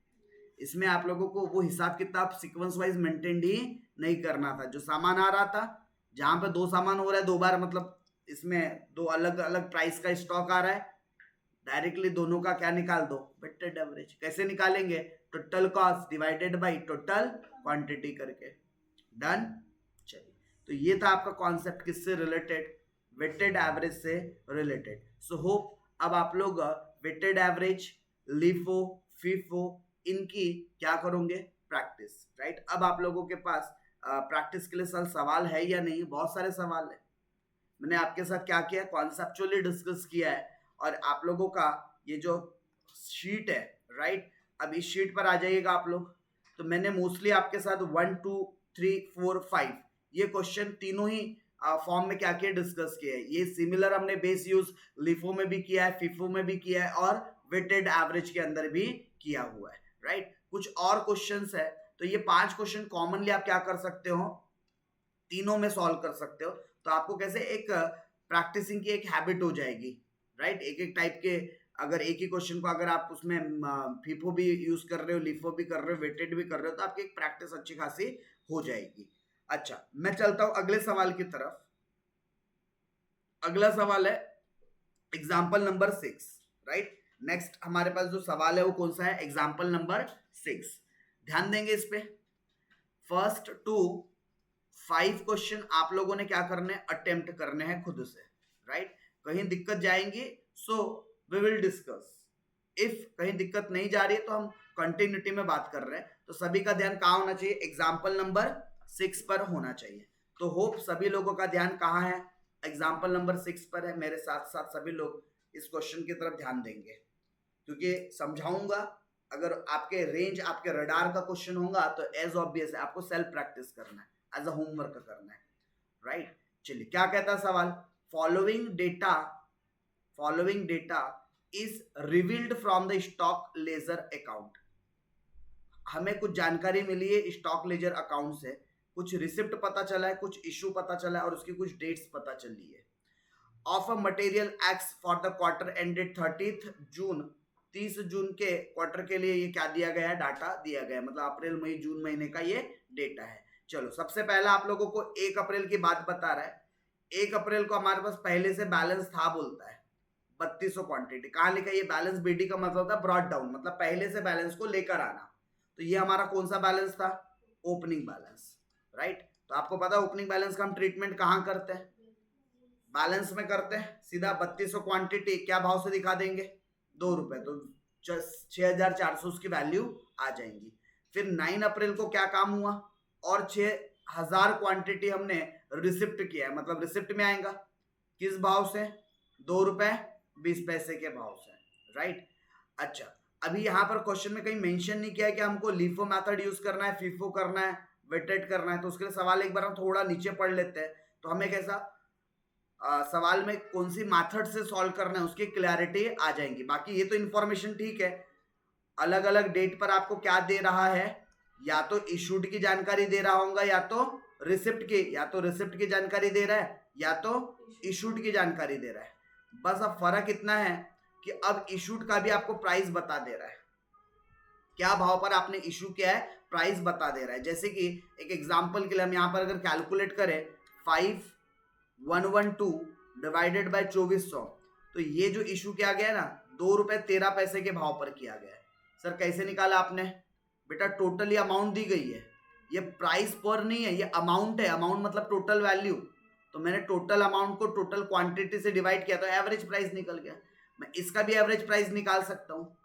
इसमें आप लोगों को वो हिसाब किताब सीक्वेंस वाइज मेंटेन ही नहीं करना था। जो सामान आ रहा था, जहां पे 2 सामान हो रहा है 2 बार, मतलब इसमें 2 अलग अलग प्राइस का स्टॉक आ रहा है, डायरेक्टली दोनों का क्या निकाल दो वेटेड एवरेज। कैसे निकालेंगे, total cost divided by total quantity करके। डन। चलिए तो ये था आपका कॉन्सेप्ट किससे रिलेटेड, वेटेड एवरेज से रिलेटेड। सो होप अब आप लोग वेटेड एवरेज, लिफो, फीफो, इनकी क्या करोगे प्रैक्टिस, राइट। अब आप लोगों के पास प्रैक्टिस के लिए सवाल है या नहीं? बहुत सारे सवाल है। मैंने आपके साथ क्या किया, कॉन्सेप्चुअली डिस्कस किया है, और आप लोगों का ये जो शीट है, राइट, अब इस शीट पर आ जाइएगा आप लोग। तो मैंने मोस्टली आपके साथ 1 2 3 4 5 ये क्वेश्चन तीनों ही फॉर्म में क्या किया, डिस्कस किया है। ये सिमिलर हमने बेस यूज लिफो में भी किया है, फिफो में भी किया है, और वेटेड एवरेज के अंदर भी किया हुआ है, राइट। कुछ और क्वेश्चंस है, तो ये 5 क्वेश्चन कॉमनली आप क्या कर सकते हो, तीनों में सॉल्व कर सकते हो। तो आपको कैसे एक प्रैक्टिसिंग की एक हैबिट हो जाएगी, राइट। एक एक टाइप के, अगर एक ही क्वेश्चन को अगर आप उसमें फिफो भी यूज कर रहे हो, लिफो भी कर रहे हो, वेटेड भी कर रहे हो, तो आपकी एक प्रैक्टिस अच्छी खासी हो जाएगी। अच्छा, मैं चलता हूं अगले सवाल की तरफ। अगला सवाल है एग्जाम्पल नंबर 6, राइट। नेक्स्ट हमारे पास जो सवाल है वो कौन सा है, एग्जाम्पल नंबर 6। ध्यान देंगे इस पे। फर्स्ट टू 5 क्वेश्चन आप लोगों ने क्या करने हैं, अटेम्प्ट करने हैं खुद से, राइट। कहीं दिक्कत जाएंगी so we will discuss. If कहीं दिक्कत नहीं जा रही है तो हम कंटिन्यूटी में बात कर रहे हैं। तो सभी का ध्यान कहाँ होना चाहिए, एग्जाम्पल नंबर 6 पर होना चाहिए। तो होप सभी लोगों का ध्यान कहाँ है, एग्जाम्पल नंबर 6 पर है। मेरे साथ साथ सभी लोग इस क्वेश्चन की तरफ ध्यान देंगे, क्योंकि समझाऊंगा। अगर आपके रेंज, आपके रडार का क्वेश्चन होगा तो एज ऑब्वियस है आपको सेल्फ प्रैक्टिस करना है, एज अ होमवर्क करना है, राइट। चलिए क्या कहता है सवाल, following data is revealed from the stock ledger account. हमें कुछ जानकारी मिली है स्टॉक लेजर अकाउंट से, कुछ रिसिप्ट पता चला है, कुछ इशू पता चला है, और उसकी कुछ डेट्स पता चली है। Of a material x for the quarter ended 30 जून, 30 जून के क्वार्टर के लिए ये क्या दिया गया है, डाटा दिया गया है, मतलब अप्रैल मई जून महीने का ये डेटा है। चलो सबसे पहला आप लोगों को 1 अप्रैल की बात बता रहा है। 1 अप्रैल को हमारे पास पहले से बैलेंस था, बोलता है 3200 क्वांटिटी। कहाँ लिखा है ये बैलेंस, बीडी का मतलब था ब्रॉड डाउन, मतलब पहले से बैलेंस को लेकर आना। तो ये हमारा कौन सा बैलेंस था, ओपनिंग बैलेंस, राइट। तो आपको पता है ओपनिंग बैलेंस का हम ट्रीटमेंट कहाँ करते हैं, बैलेंस में करते हैं। सीधा 3200 क्वांटिटी क्या भाव से दिखा देंगे, 2 रुपए, तो 6400 उसकी वैल्यू आ जाएंगी। फिर 9 अप्रैल को क्या काम हुआ, और 6000 क्वांटिटी हमने रिसिप्ट किया है, मतलब रिसिप्ट में आएगा किस भाव से, 2 रुपए 20 पैसे के भाव से, राइट। अच्छा, अभी यहाँ पर क्वेश्चन में कहीं मेंशन नहीं किया है कि हमको लिफो मेथड यूज करना है, फिफो करना है, वेटेड करना है। तो उसके लिए सवाल एक बार हम थोड़ा नीचे पढ़ लेते हैं, तो हमें कैसा सवाल में कौन सी मेथड से सॉल्व करना है उसकी क्लैरिटी आ जाएंगी। बाकी ये तो इन्फॉर्मेशन ठीक है, अलग अलग डेट पर आपको क्या दे रहा है, या तो इशूड की जानकारी दे रहा होगा, या तो रिसिप्ट की जानकारी दे रहा है, या तो इशूड की जानकारी दे रहा है। बस अब फर्क इतना है कि अब इशूड का भी आपको प्राइस बता दे रहा है, क्या भाव पर आपने इशू किया है प्राइस बता दे रहा है। जैसे कि एक एग्जांपल के लिए हम यहाँ पर अगर कैलकुलेट करें 5112 डिवाइडेड बाय 2400, तो ये जो इशू किया गया है ना 2 रुपए 13 पैसे के भाव पर किया गया है। सर कैसे निकाला आपने, बेटा टोटली अमाउंट दी गई है, ये प्राइस पर नहीं है, ये अमाउंट है। अमाउंट मतलब टोटल वैल्यू, तो मैंने टोटल अमाउंट को टोटल क्वांटिटी से डिवाइड किया तो एवरेज प्राइस निकल गया। मैं इसका भी एवरेज प्राइस निकाल सकता हूँ,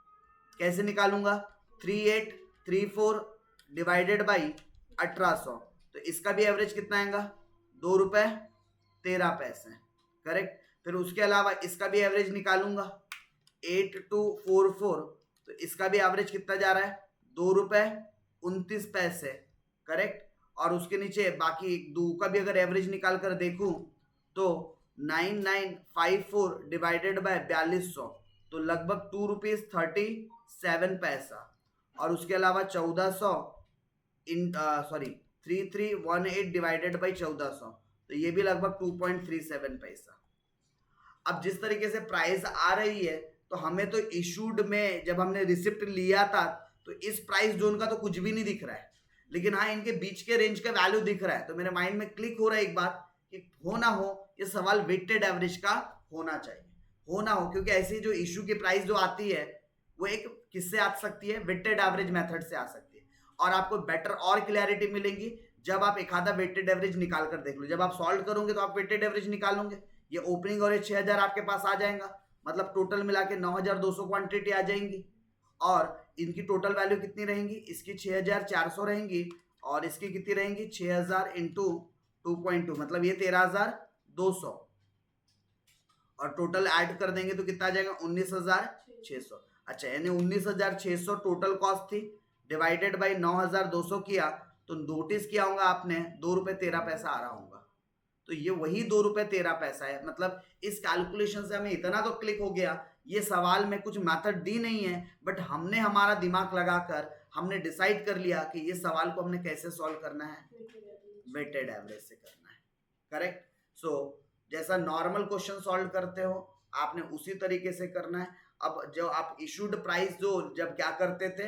कैसे निकालूंगा, 3834 डिवाइडेड बाई 1800, तो इसका भी एवरेज कितना आएगा, 2 रुपए 13 पैसे, करेक्ट। फिर उसके अलावा इसका भी एवरेज निकालूंगा 8244, तो इसका भी एवरेज कितना जा रहा है, 2 रुपए 29 पैसे, करेक्ट। और उसके नीचे बाकी दो का भी अगर एवरेज निकाल कर देखूं तो 9954 डिवाइडेड बाय 4200, तो लगभग 2 रुपीज 37 पैसा। और उसके अलावा 1400 3318 डिवाइडेड बाई 1400, तो ये भी लगभग 2.37 पैसा। अब जिस तरीके से प्राइस आ रही है, तो हमें तो इशूड में जब हमने रिसिप्ट लिया था तो इस प्राइस जोन का तो कुछ भी नहीं दिख रहा है, लेकिन हाँ इनके बीच के रेंज का वैल्यू दिख रहा है। तो मेरे माइंड में क्लिक हो रहा है एक बात कि हो ना हो ये सवाल वेटेड एवरेज का होना चाहिए, हो ना हो, क्योंकि ऐसी जो इशू की प्राइस जो आती है वो एक किससे आ सकती है, वेटेड एवरेज मेथड से आ सकती है। और आपको बेटर और क्लैरिटी मिलेंगी जब आप एक आधा वेटेड एवरेज निकाल कर देख लो। जब आप सॉल्व करोगे तो आप वेटेड एवरेज निकालोगे, ये ओपनिंग और ये 6000 आपके पास आ जाएगा, मतलब टोटल मिला के 9200 क्वांटिटी आ जाएंगी। और इनकी टोटल वैल्यू कितनी रहेंगी, इसकी 6400 रहेंगी और इसकी कितनी रहेंगी 6000 इंटू 2.2 मतलब ये 13200 और टोटल ऐड कर देंगे तो कितना आ जाएगा 19600। अच्छा यानी 19600 टोटल कॉस्ट थी, डिवाइडेड बाई 9200 किया तो नोटिस किया होगा आपने 2 रुपये 13 पैसा आ रहा होगा। तो ये वही 2 रुपये 13 पैसा है। मतलब इस कैलकुलेशन से हमें इतना तो क्लिक हो गया, ये सवाल में कुछ मेथड दी नहीं है, बट हमने हमारा दिमाग लगाकर हमने डिसाइड कर लिया कि ये सवाल को हमने कैसे सॉल्व करना है, वेटेड एवरेज से करना है। करेक्ट। सो जैसा नॉर्मल क्वेश्चन सॉल्व करते हो आपने उसी तरीके से करना है। अब जो आप इशूड प्राइस जो जब क्या करते थे,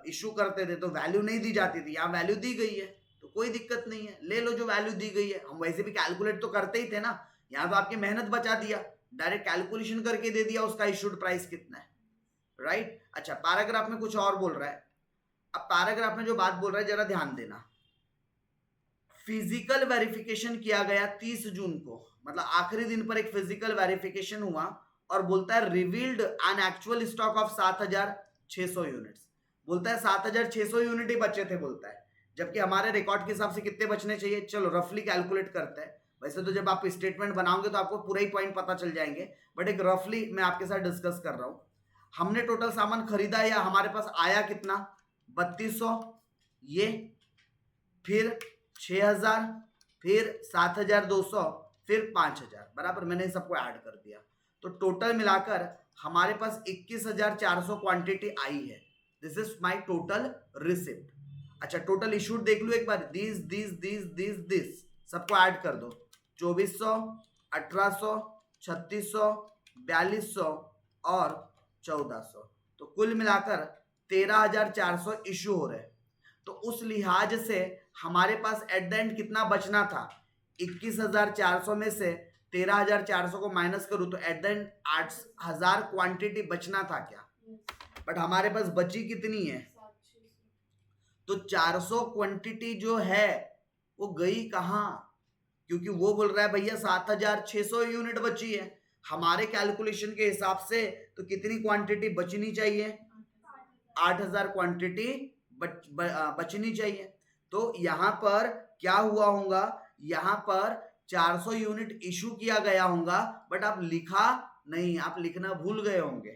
इशू करते थे तो वैल्यू नहीं दी जाती थी, यहाँ वैल्यू दी गई है तो कोई दिक्कत नहीं है, ले लो जो वैल्यू दी गई है। हम वैसे भी कैलकुलेट तो करते ही थे ना, यहाँ तो आपकी मेहनत बचा दिया, डायरेक्ट कैलकुलेशन करके दे दिया उसका इशूड प्राइस कितना है, राइट। अच्छा पैराग्राफ में कुछ और बोल रहा है। अब पैराग्राफ में जो बात बोल रहा है जरा ध्यान देना। फिजिकल वेरिफिकेशन किया गया 30 जून को, मतलब आखिरी दिन पर एक फिजिकल वेरिफिकेशन हुआ और बोलता है revealed an actual stock of 7600 units. बोलता है 7600 यूनिट ही बचे थे बोलता है, जबकि हमारे रिकॉर्ड के हिसाब से कितने बचने चाहिए, चलो रफली कैलकुलेट करते हैं। वैसे तो जब आप स्टेटमेंट बनाओगे तो आपको पूरा ही पॉइंट पता चल जाएंगे, बट एक रफली मैं आपके साथ डिस्कस कर रहा हूं। हमने टोटल सामान खरीदा या हमारे पास आया कितना 3200, ये फिर 6000, फिर 7200, फिर 5000, बराबर मैंने सबको ऐड कर दिया तो टोटल मिलाकर हमारे पास 21400 क्वांटिटी आई है। This is my total receipt. अच्छा टोटल इशूड देख लो एक बार, दिस सबको ऐड कर दो, 2400, 1800, 3600, 4200 और 1400, तो कुल मिलाकर 13400 इशू हो रहे। तो उस लिहाज से हमारे पास एट द एंड कितना बचना था, 21400 में से 13400 को माइनस करूं तो एट द एंड 8000 क्वांटिटी बचना था क्या, बट हमारे पास बची कितनी है, तो 400 क्वांटिटी जो है वो गई कहां, क्योंकि वो बोल रहा है भैया 7600 यूनिट बची है। हमारे कैलकुलेशन के हिसाब से तो कितनी क्वांटिटी बचनी चाहिए, 8000 क्वांटिटी बचनी चाहिए। तो यहां पर क्या हुआ होगा, यहां पर 400 यूनिट इशू किया गया होगा, बट आप लिखा नहीं, आप लिखना भूल गए होंगे,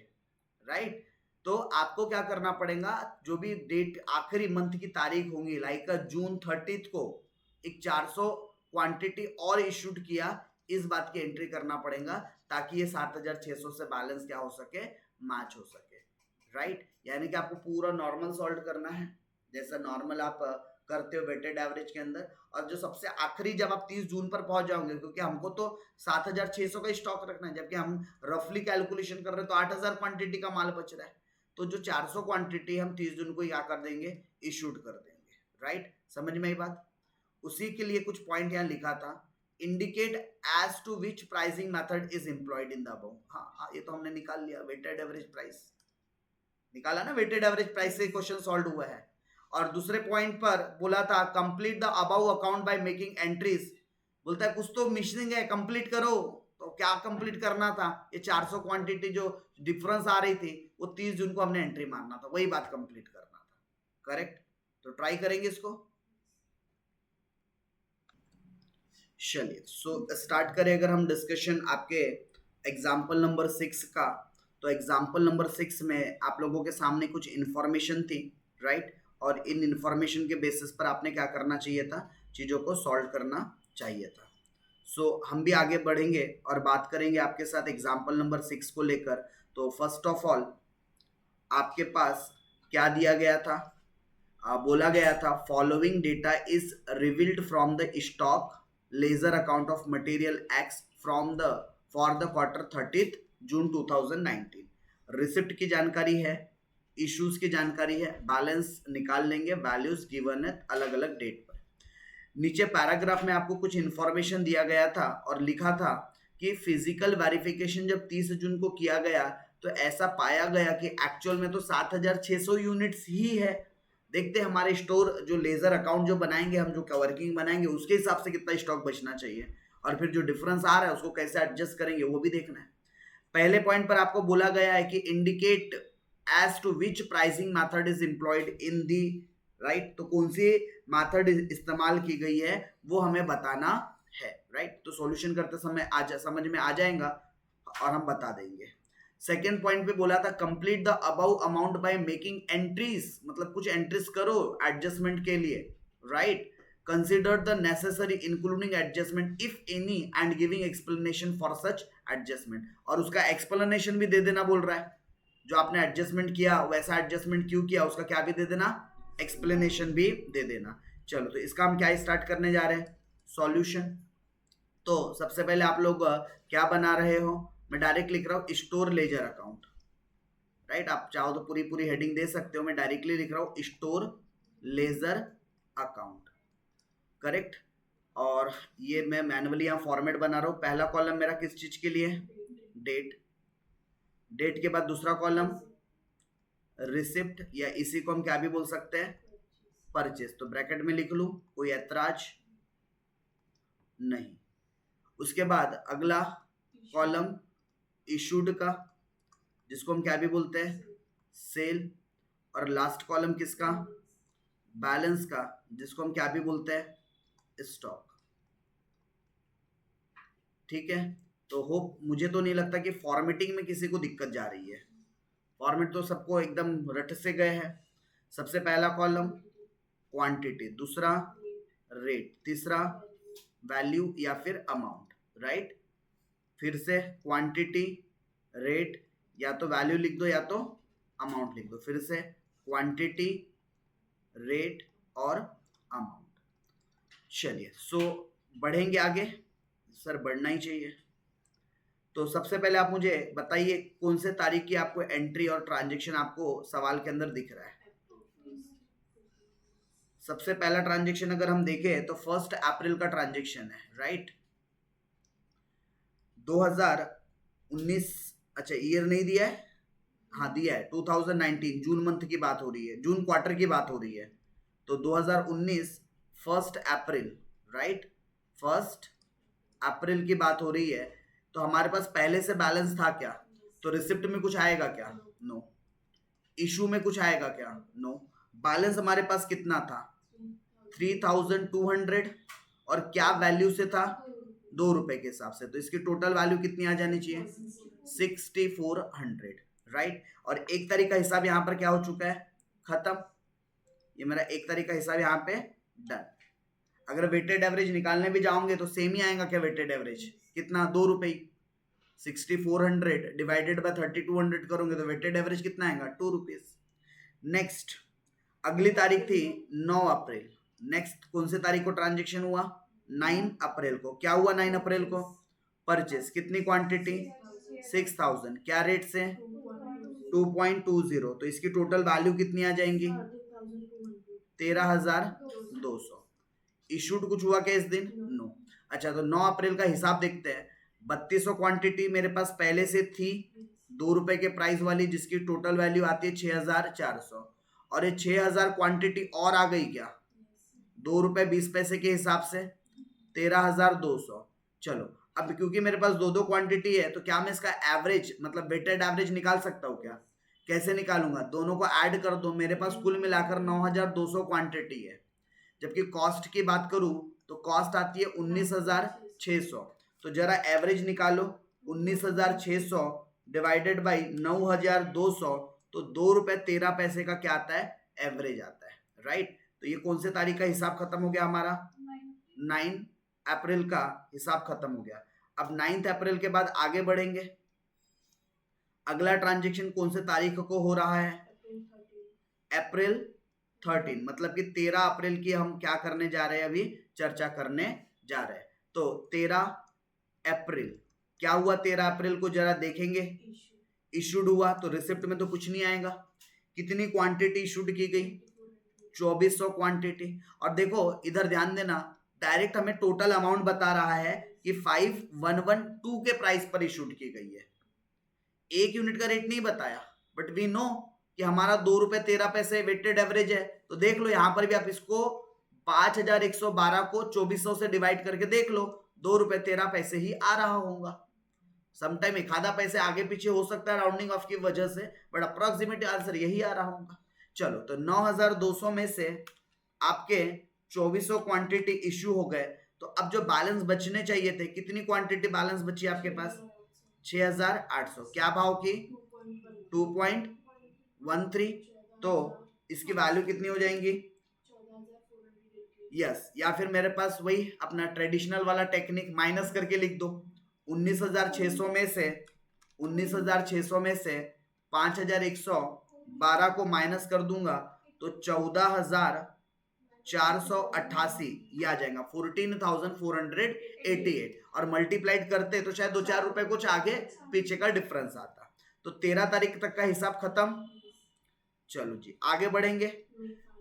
राइट। तो आपको क्या करना पड़ेगा, जो भी डेट आखिरी मंथ की तारीख होंगी लाइक जून 30 को एक 400 क्वांटिटी और इशूड किया, इस बात की एंट्री करना पड़ेगा ताकि ये 7600 से बैलेंस क्या हो सके, मैच हो सके, राइट। यानी कि आपको पूरा नॉर्मल सॉल्व करना है जैसा नॉर्मल आप करते हो वेटेड एवरेज के अंदर। और जो सबसे आखिरी जब आप 30 जून पर पहुंच जाओगे, क्योंकि हमको तो 7600 का स्टॉक रखना है, जबकि हम रफली कैलकुलेशन कर रहे हैं तो 8000 क्वांटिटी का माल बच रहा है, तो जो 400 क्वांटिटी हम 30 जून को क्या कर देंगे, इशूड कर देंगे, राइट। समझ में आई बात। उसी के लिए कुछ पॉइंट यहाँ लिखा था, indicate as to which pricing method is employed in the above. हाँ ये तो हमने निकाल लिया, वेटेड एवरेज प्राइस निकाला ना, वेटेड एवरेज प्राइस से क्वेश्चन सॉल्व हुआ है। और दूसरे पॉइंट पर बोला था complete the above account by making entries, बोलता है कुछ तो मिसिंग है, कंप्लीट करो। तो क्या कंप्लीट करना था, ये 400 क्वांटिटी जो डिफरेंस आ रही थी वो 30 जून को हमने एंट्री मारना था, वही बात कंप्लीट करना था, करेक्ट। तो ट्राई करेंगे इसको, चलिए। सो स्टार्ट करें अगर हम डिस्कशन आपके एग्जाम्पल नंबर 6 का। तो एग्जाम्पल नंबर 6 में आप लोगों के सामने कुछ इंफॉर्मेशन थी, राइट। और इन इंफॉर्मेशन के बेसिस पर आपने क्या करना चाहिए था, चीज़ों को सॉल्व करना चाहिए था। सो हम भी आगे बढ़ेंगे और बात करेंगे आपके साथ एग्जाम्पल नंबर 6 को लेकर। तो फर्स्ट ऑफ ऑल आपके पास क्या दिया गया था, बोला गया था following data is revealed from the stock ledger account of material x from the for the quarter 30 June 2019। Receipt की जानकारी है, इश्यूज की जानकारी है, बैलेंस निकाल लेंगे, वैल्यूज गिवन है अलग अलग डेट पर। नीचे पैराग्राफ में आपको कुछ इंफॉर्मेशन दिया गया था और लिखा था कि फिजिकल वेरिफिकेशन जब 30 जून को किया गया तो ऐसा पाया गया कि एक्चुअल में तो 7600 यूनिट्स ही है। देखते हैं हमारे स्टोर जो लेजर अकाउंट जो बनाएंगे हम, जो वर्किंग बनाएंगे उसके हिसाब से कितना स्टॉक बचना चाहिए, और फिर जो डिफरेंस आ रहा है उसको कैसे एडजस्ट करेंगे वो भी देखना है। पहले पॉइंट पर आपको बोला गया है कि indicate as to which pricing method is employed in the right. तो कौन सी मेथड इस्तेमाल की गई है वो हमें बताना है, राइट। तो सॉल्यूशन करते समय समझ में आ जाएगा और हम बता देंगे। सेकेंड पॉइंट पे बोला था complete the above amount by making entries, मतलब कुछ एंट्रीज करो एडजस्टमेंट के लिए, right. Consider the necessary including adjustment if any and giving explanation for such adjustment, और उसका एक्सप्लेनेशन भी दे देना बोल रहा है। जो आपने एडजस्टमेंट किया वैसा एडजस्टमेंट क्यों किया उसका क्या भी दे देना, एक्सप्लेनेशन भी दे देना। चलो तो इसका हम क्या स्टार्ट करने जा रहे हैं, सॉल्यूशन। तो सबसे पहले आप लोग क्या बना रहे हो, मैं डायरेक्ट लिख रहा हूँ स्टोर लेजर अकाउंट, राइट। आप चाहो तो पूरी पूरी हेडिंग दे सकते हो, मैं डायरेक्टली लिख रहा हूँ स्टोर लेजर अकाउंट, करेक्ट। और ये मैं मैनुअली यहाँ फॉर्मेट बना रहा हूँ। पहला कॉलम मेरा किस चीज के लिए, डेट। डेट के बाद दूसरा कॉलम रिसिप्ट, या इसी को हम क्या भी बोल सकते हैं, परचेज। तो ब्रैकेट में लिख लूं, कोई ऐतराज नहीं। उसके बाद अगला कॉलम इशूड का, जिसको हम क्या भी बोलते हैं, सेल। और लास्ट कॉलम किसका, बैलेंस का, जिसको हम क्या भी बोलते हैं, स्टॉक। ठीक है। तो होप, मुझे तो नहीं लगता कि फॉर्मेटिंग में किसी को दिक्कत जा रही है। फॉर्मेट तो सबको एकदम रट से गए हैं। सबसे पहला कॉलम क्वांटिटी, दूसरा रेट, तीसरा वैल्यू या फिर अमाउंट, राइट। फिर से क्वांटिटी, रेट, या तो वैल्यू लिख दो या तो अमाउंट लिख दो। फिर से क्वांटिटी, रेट और अमाउंट। चलिए बढ़ेंगे आगे, सर बढ़ना ही चाहिए। तो सबसे पहले आप मुझे बताइए कौन से तारीख की आपको एंट्री और ट्रांजैक्शन आपको सवाल के अंदर दिख रहा है। सबसे पहला ट्रांजैक्शन अगर हम देखें तो 1 अप्रैल का ट्रांजैक्शन है, राइट। 2019, अच्छा ईयर नहीं दिया है, हाँ दिया है, 2019 जून मंथ की बात हो रही है, जून क्वार्टर की बात हो रही है। तो 2019 1 अप्रैल, राइट, 1 अप्रैल की बात हो रही है। तो हमारे पास पहले से बैलेंस था क्या, तो रिसिप्ट में कुछ आएगा क्या, नो। इशू में कुछ आएगा क्या, नो। बैलेंस हमारे पास कितना था, 3200, और क्या वैल्यू से था, 2 रुपए के हिसाब से। तो इसकी टोटल वैल्यू कितनी आ जानी चाहिए, 6400, राइट। और एक तारीख का हिसाब यहाँ पर क्या हो चुका है, खत्म। ये मेरा एक तारीख का हिसाब यहाँ पे डन। अगर वेटेड एवरेज निकालने भी जाओगे तो सेम ही आएगा क्या, वेटेड एवरेज कितना, 2 रुपए। 6400 डिवाइडेड बाय 3200 करोगे तो वेटेड एवरेज कितना आएगा, 2 रुपीज। नेक्स्ट अगली तारीख थी 9 अप्रैल। नेक्स्ट कौन से तारीख को ट्रांजेक्शन हुआ, 9 अप्रैल को। क्या हुआ 9 अप्रैल को, परचेस, कितनी क्वांटिटी, 6000, क्या रेट से, 2.20। तो इसकी टोटल वैल्यू कितनी आ जाएंगी, 13200। इशूड कुछ हुआ क्या इस दिन, नो। अच्छा तो 9 अप्रैल का हिसाब देखते हैं। 3200 क्वांटिटी मेरे पास पहले से थी 2 रुपए के प्राइस वाली, जिसकी टोटल वैल्यू आती है 6400। और ये 6000 क्वांटिटी और आ गई क्या, 2 रुपए 20 पैसे के हिसाब से 13200। चलो अब क्योंकि मेरे पास दो क्वांटिटी है, तो क्या मैं इसका एवरेज मतलब वेटेड एवरेज निकाल सकता हूँ क्या, कैसे निकालूंगा, दोनों को ऐड कर दो। मेरे पास कुल मिलाकर 9200 क्वांटिटी है। जबकि कॉस्ट की बात करूं तो कॉस्ट आती है 19600। तो जरा एवरेज निकालो, 19600 डिवाइडेड बाई 9200, तो 2 रुपए 13 पैसे का क्या आता है, एवरेज आता है, राइट। तो ये कौन से तारीख का हिसाब खत्म हो गया हमारा, 9 अप्रैल का हिसाब खत्म हो गया। अब 9 अप्रैल के बाद आगे बढ़ेंगे। अगला ट्रांजेक्शन कौन से तारीख को हो रहा है, अप्रैल 13, मतलब कि 13 अप्रैल की हम क्या करने जा रहे हैं, अभी चर्चा करने जा रहे हैं। तो 13 अप्रैल क्या हुआ, 13 अप्रैल को जरा देखेंगे। इशूड हुआ तो रिसिप्ट में तो कुछ नहीं आएगा। कितनी क्वांटिटी इशूड की गई, 2400 क्वांटिटी। और देखो इधर ध्यान देना, डायरेक्ट हमें टोटल अमाउंट बता रहा है कि 5112 के प्राइस पर इशूड की गई है। 1 यूनिट का रेट नहीं बताया, बट वी नो कि हमारा 2 रुपए 13 पैसे वेटेड एवरेज है। तो देख लो यहां पर भी आप इसको 5112 को 2400 से डिवाइड करके देख लो, 2 रुपए 13 पैसे ही आ रहा होगा। समटाइम एक आधा पैसे आगे पीछे हो सकता है राउंडिंग ऑफ की वजह से, बट अप्रोक्सीमेट आंसर यही आ रहा होगा। चलो तो 9,200 में से आपके 2400 क्वांटिटी इश्यू हो गए, तो अब जो बैलेंस बचने चाहिए थे, कितनी क्वांटिटी बैलेंस बची आपके पास? 6,800। क्या भाव की? 2.13। तो इसकी वैल्यू कितनी हो जाएंगी? यस, या फिर मेरे पास वही अपना ट्रेडिशनल वाला टेक्निक माइनस करके लिख दो। 19,600 में से 5,112 को माइनस कर दूंगा तो 14,488 ये आ जाएगा, 14,488। और मल्टीप्लाइड करते तो शायद 2-4 रुपए कुछ आगे पीछे का डिफरेंस आता। तो 13 तारीख तक का हिसाब खत्म। चलो जी आगे बढ़ेंगे।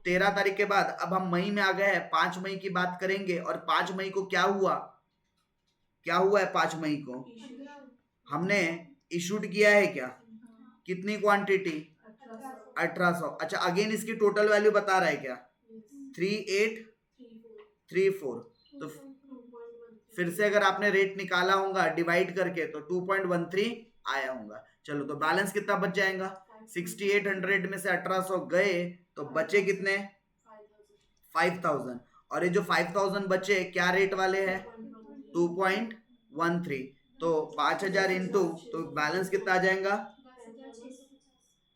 13 तारीख के बाद अब हम मई में आ गए हैं, 5 मई की बात करेंगे। और 5 मई को क्या हुआ? क्या हुआ है 5 मई को? हमने इशूड किया है क्या? कितनी क्वांटिटी? 1800। अच्छा, अगेन इसकी टोटल वैल्यू बता रहा है क्या? 3834। तो फिर से अगर आपने रेट निकाला होगा डिवाइड करके तो 2.13 आया होगा। चलो तो बैलेंस कितना बच जाएगा? 6800 में से 1800 गए तो बचे कितने? 5000। और ये जो 5000 बचे क्या रेट वाले हैं? 2.13। तो 5000 इंटू, तो बैलेंस कितना आ जाएगा?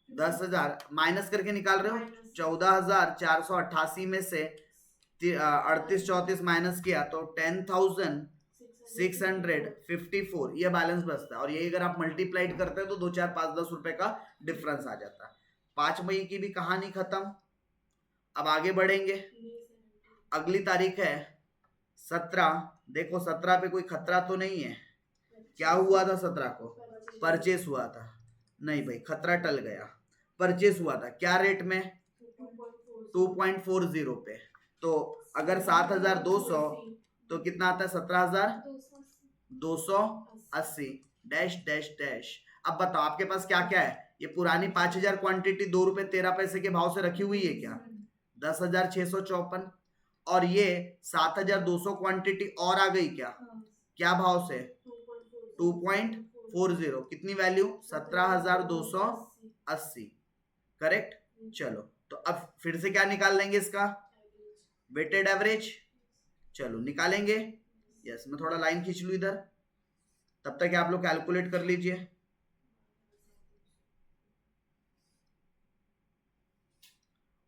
10,000 माइनस करके निकाल रहे हो। 14,488 में से 38-34 माइनस किया तो 10,654 ये बैलेंस बचता है। और यही अगर आप मल्टीप्लाइड करते हैं तो 2-4-5-10 रुपए का डिफरेंस आ जाता है। 5 मई की भी कहानी खत्म। अब आगे बढ़ेंगे। अगली तारीख है 17। देखो 17 पे कोई खतरा तो नहीं है। क्या हुआ था 17 को? परचेस हुआ था। नहीं भाई, खतरा टल गया। परचेस हुआ था क्या रेट में? 2.40 पे। तो अगर 7,200 तो कितना आता है? 17,280 डैश डैश डैश। अब बताओ आपके पास क्या क्या है? ये पुरानी 5,000 क्वांटिटी 2 रुपए 13 पैसे के भाव से रखी हुई है क्या? 10,654। और ये 7,200 क्वांटिटी और आ गई क्या? क्या भाव से? 2.40। कितनी वैल्यू? 17,280। करेक्ट। चलो तो अब फिर से क्या निकाल लेंगे इसका? Weighted average. चलो निकालेंगे। यस, मैं थोड़ा लाइन खींच लू इधर, तब तक आप लोग कैलकुलेट कर लीजिए।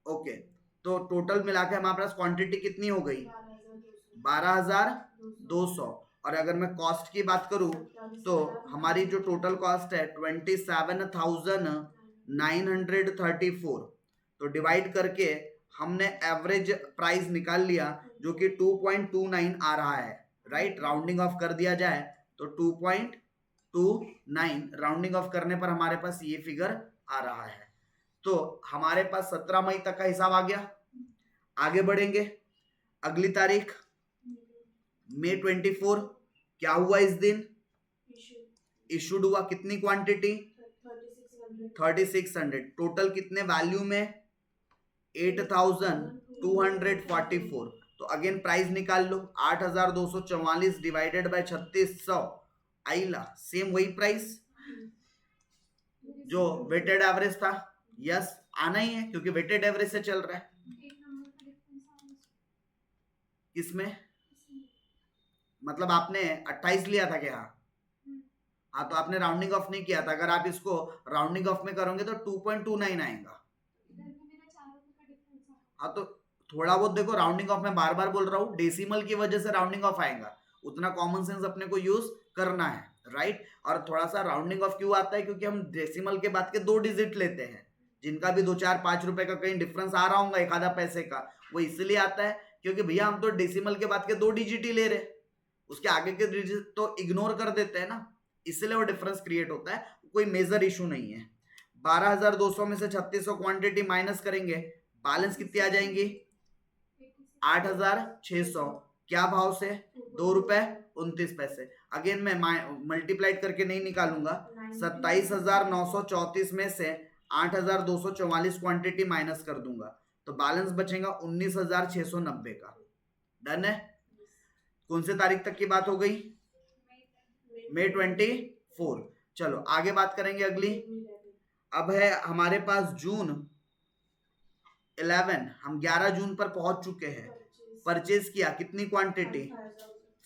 ओके, तो टोटल मिला के हमारे पास क्वांटिटी कितनी हो गई? 12,200। और अगर मैं कॉस्ट की बात करूं तो हमारी जो टोटल कॉस्ट है 27,934। तो डिवाइड करके हमने एवरेज प्राइस निकाल लिया जो कि 2.29 आ रहा है। राइट, राउंडिंग ऑफ कर दिया जाए तो 2.29 राउंडिंग ऑफ करने पर हमारे पास ये फिगर आ रहा है। तो हमारे पास 17 मई तक का हिसाब आ गया। आगे बढ़ेंगे। अगली तारीख मई 24। क्या हुआ इस दिन? इशूड हुआ। कितनी क्वांटिटी? 3600। टोटल कितने वैल्यू में? 8,244। तो अगेन प्राइस निकाल लो। 8,244 डिवाइडेड बाय 3600 आईला सेम वही प्राइस जो वेटेड एवरेज था। यस, आना ही है क्योंकि वेटेड एवरेज से चल रहा है। किसमें? मतलब आपने 28 लिया था क्या? हाँ, तो आपने राउंडिंग ऑफ नहीं किया था। अगर आप इसको राउंडिंग ऑफ में करोगे तो 2.29 आएगा। हाँ, तो थोड़ा बहुत देखो, राउंडिंग ऑफ में बार बार बोल रहा हूँ, डेसिमल की वजह से राउंडिंग ऑफ आएगा। उतना कॉमन सेंस अपने को यूज करना है। राइट। और थोड़ा सा राउंडिंग ऑफ क्यों आता है? क्योंकि हम डेसिमल के बाद के 2 डिजिट लेते हैं, जिनका भी 2-4-5 रुपए का कहीं डिफरेंस आ रहा होगा, एक आधा पैसे का, वो इसलिए आता है क्योंकि भैया हम तो डेसिमल के बाद के 2 डिजिट ही ले रहे, उसके आगे के डिजिट तो इग्नोर कर देते हैं ना, इसलिए वो डिफरेंस क्रिएट होता है। कोई मेजर इशू नहीं है। 12,200 में से 3600 क्वांटिटी माइनस करेंगे, बैलेंस कितनी आ जाएंगी? 8,600। क्या भाव से? 2 रुपए 29 पैसे। अगेन मैं मल्टीप्लाइड करके नहीं निकालूंगा। 27,934 में से 8,244 क्वांटिटी माइनस कर दूंगा तो बैलेंस बचेगा 19,690 का। डन है। कौन से तारीख तक की बात हो गई? मई 24। चलो आगे बात करेंगे अगली। अब है हमारे पास जून 11 हम 11 जून पर पहुंच चुके हैं। परचेज किया कितनी क्वांटिटी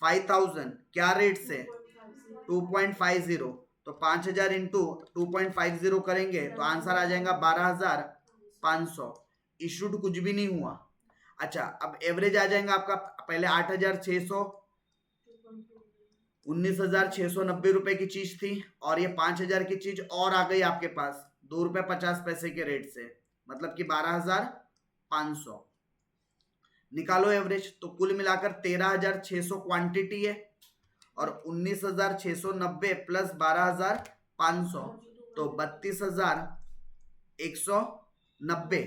5000, क्या रेट से 2.50, तो 5000 इंटू 2.50 करेंगे तो आंसर आ जाएगा 12500। इशूड कुछ भी नहीं हुआ। अच्छा अब एवरेज आ जाएगा आपका, पहले 8600 19,690 रुपए की चीज थी और ये 5,000 की चीज और आ गई आपके पास ₹2.50 के रेट से, मतलब कि 12,500। निकालो एवरेज, तो कुल मिलाकर 13,600 क्वांटिटी है और 19,690 प्लस 12,500 तो 32,190।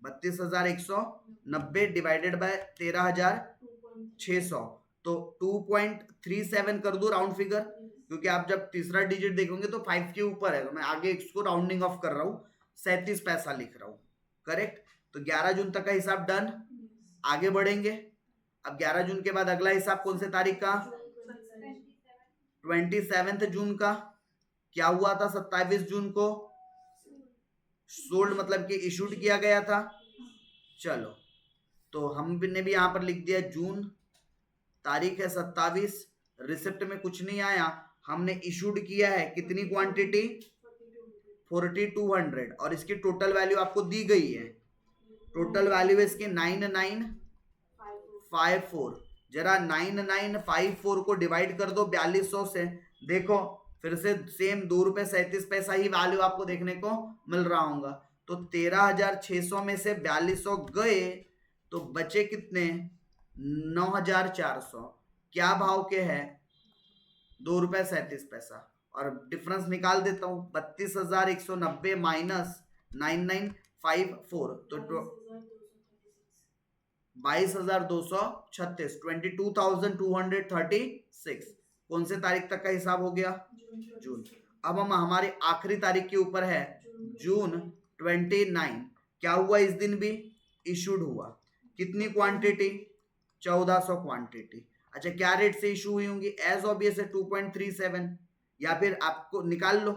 32,190 डिवाइडेड बाय 13,600 तो 2.37 कर दो राउंड फिगर, क्योंकि आप जब तीसरा डिजिट देखोगे तो 5 के ऊपर है, तो मैं आगे इसको राउंडिंग ऑफ कर रहा हूँ, 37 पैसा लिख रहा हूँ। करेक्ट। तो 11 जून तक का हिसाब डन। आगे बढ़ेंगे। अब 11 जून के बाद अगला हिसाब कौन से तारीख का 27 जून का। क्या हुआ था 27 जून को सोल्ड मतलब कि इशूड किया गया था। चलो तो हमने भी यहां पर लिख दिया जून, तारीख है 27, रिसिप्ट में कुछ नहीं आया, हमने इशूड किया है कितनी क्वांटिटी 4200 और इसकी टोटल वैल्यू आपको दी गई है। टोटल वैल्यू है इसकी 9954। जरा 9954 को डिवाइड कर दो 4200 से, देखो फिर से सेम ₹2.37 ही वैल्यू आपको देखने को मिल रहा होगा। तो 13,600 में से 4200 गए तो बचे कितने 9,400। क्या भाव के है ₹2.37 और डिफरेंस निकाल देता हूं 32,190 माइनस 9954 तो 22,236 22,236। कौन से तारीख तक का हिसाब हो गया जून। अब हम हमारी आखिरी तारीख के ऊपर है जून 29। क्या हुआ इस दिन भी इशूड हुआ कितनी क्वांटिटी 1400 क्वांटिटी। अच्छा क्या रेट से इशू हुई होंगी एज ऑब्वियस है 2.37 या फिर आपको निकाल लो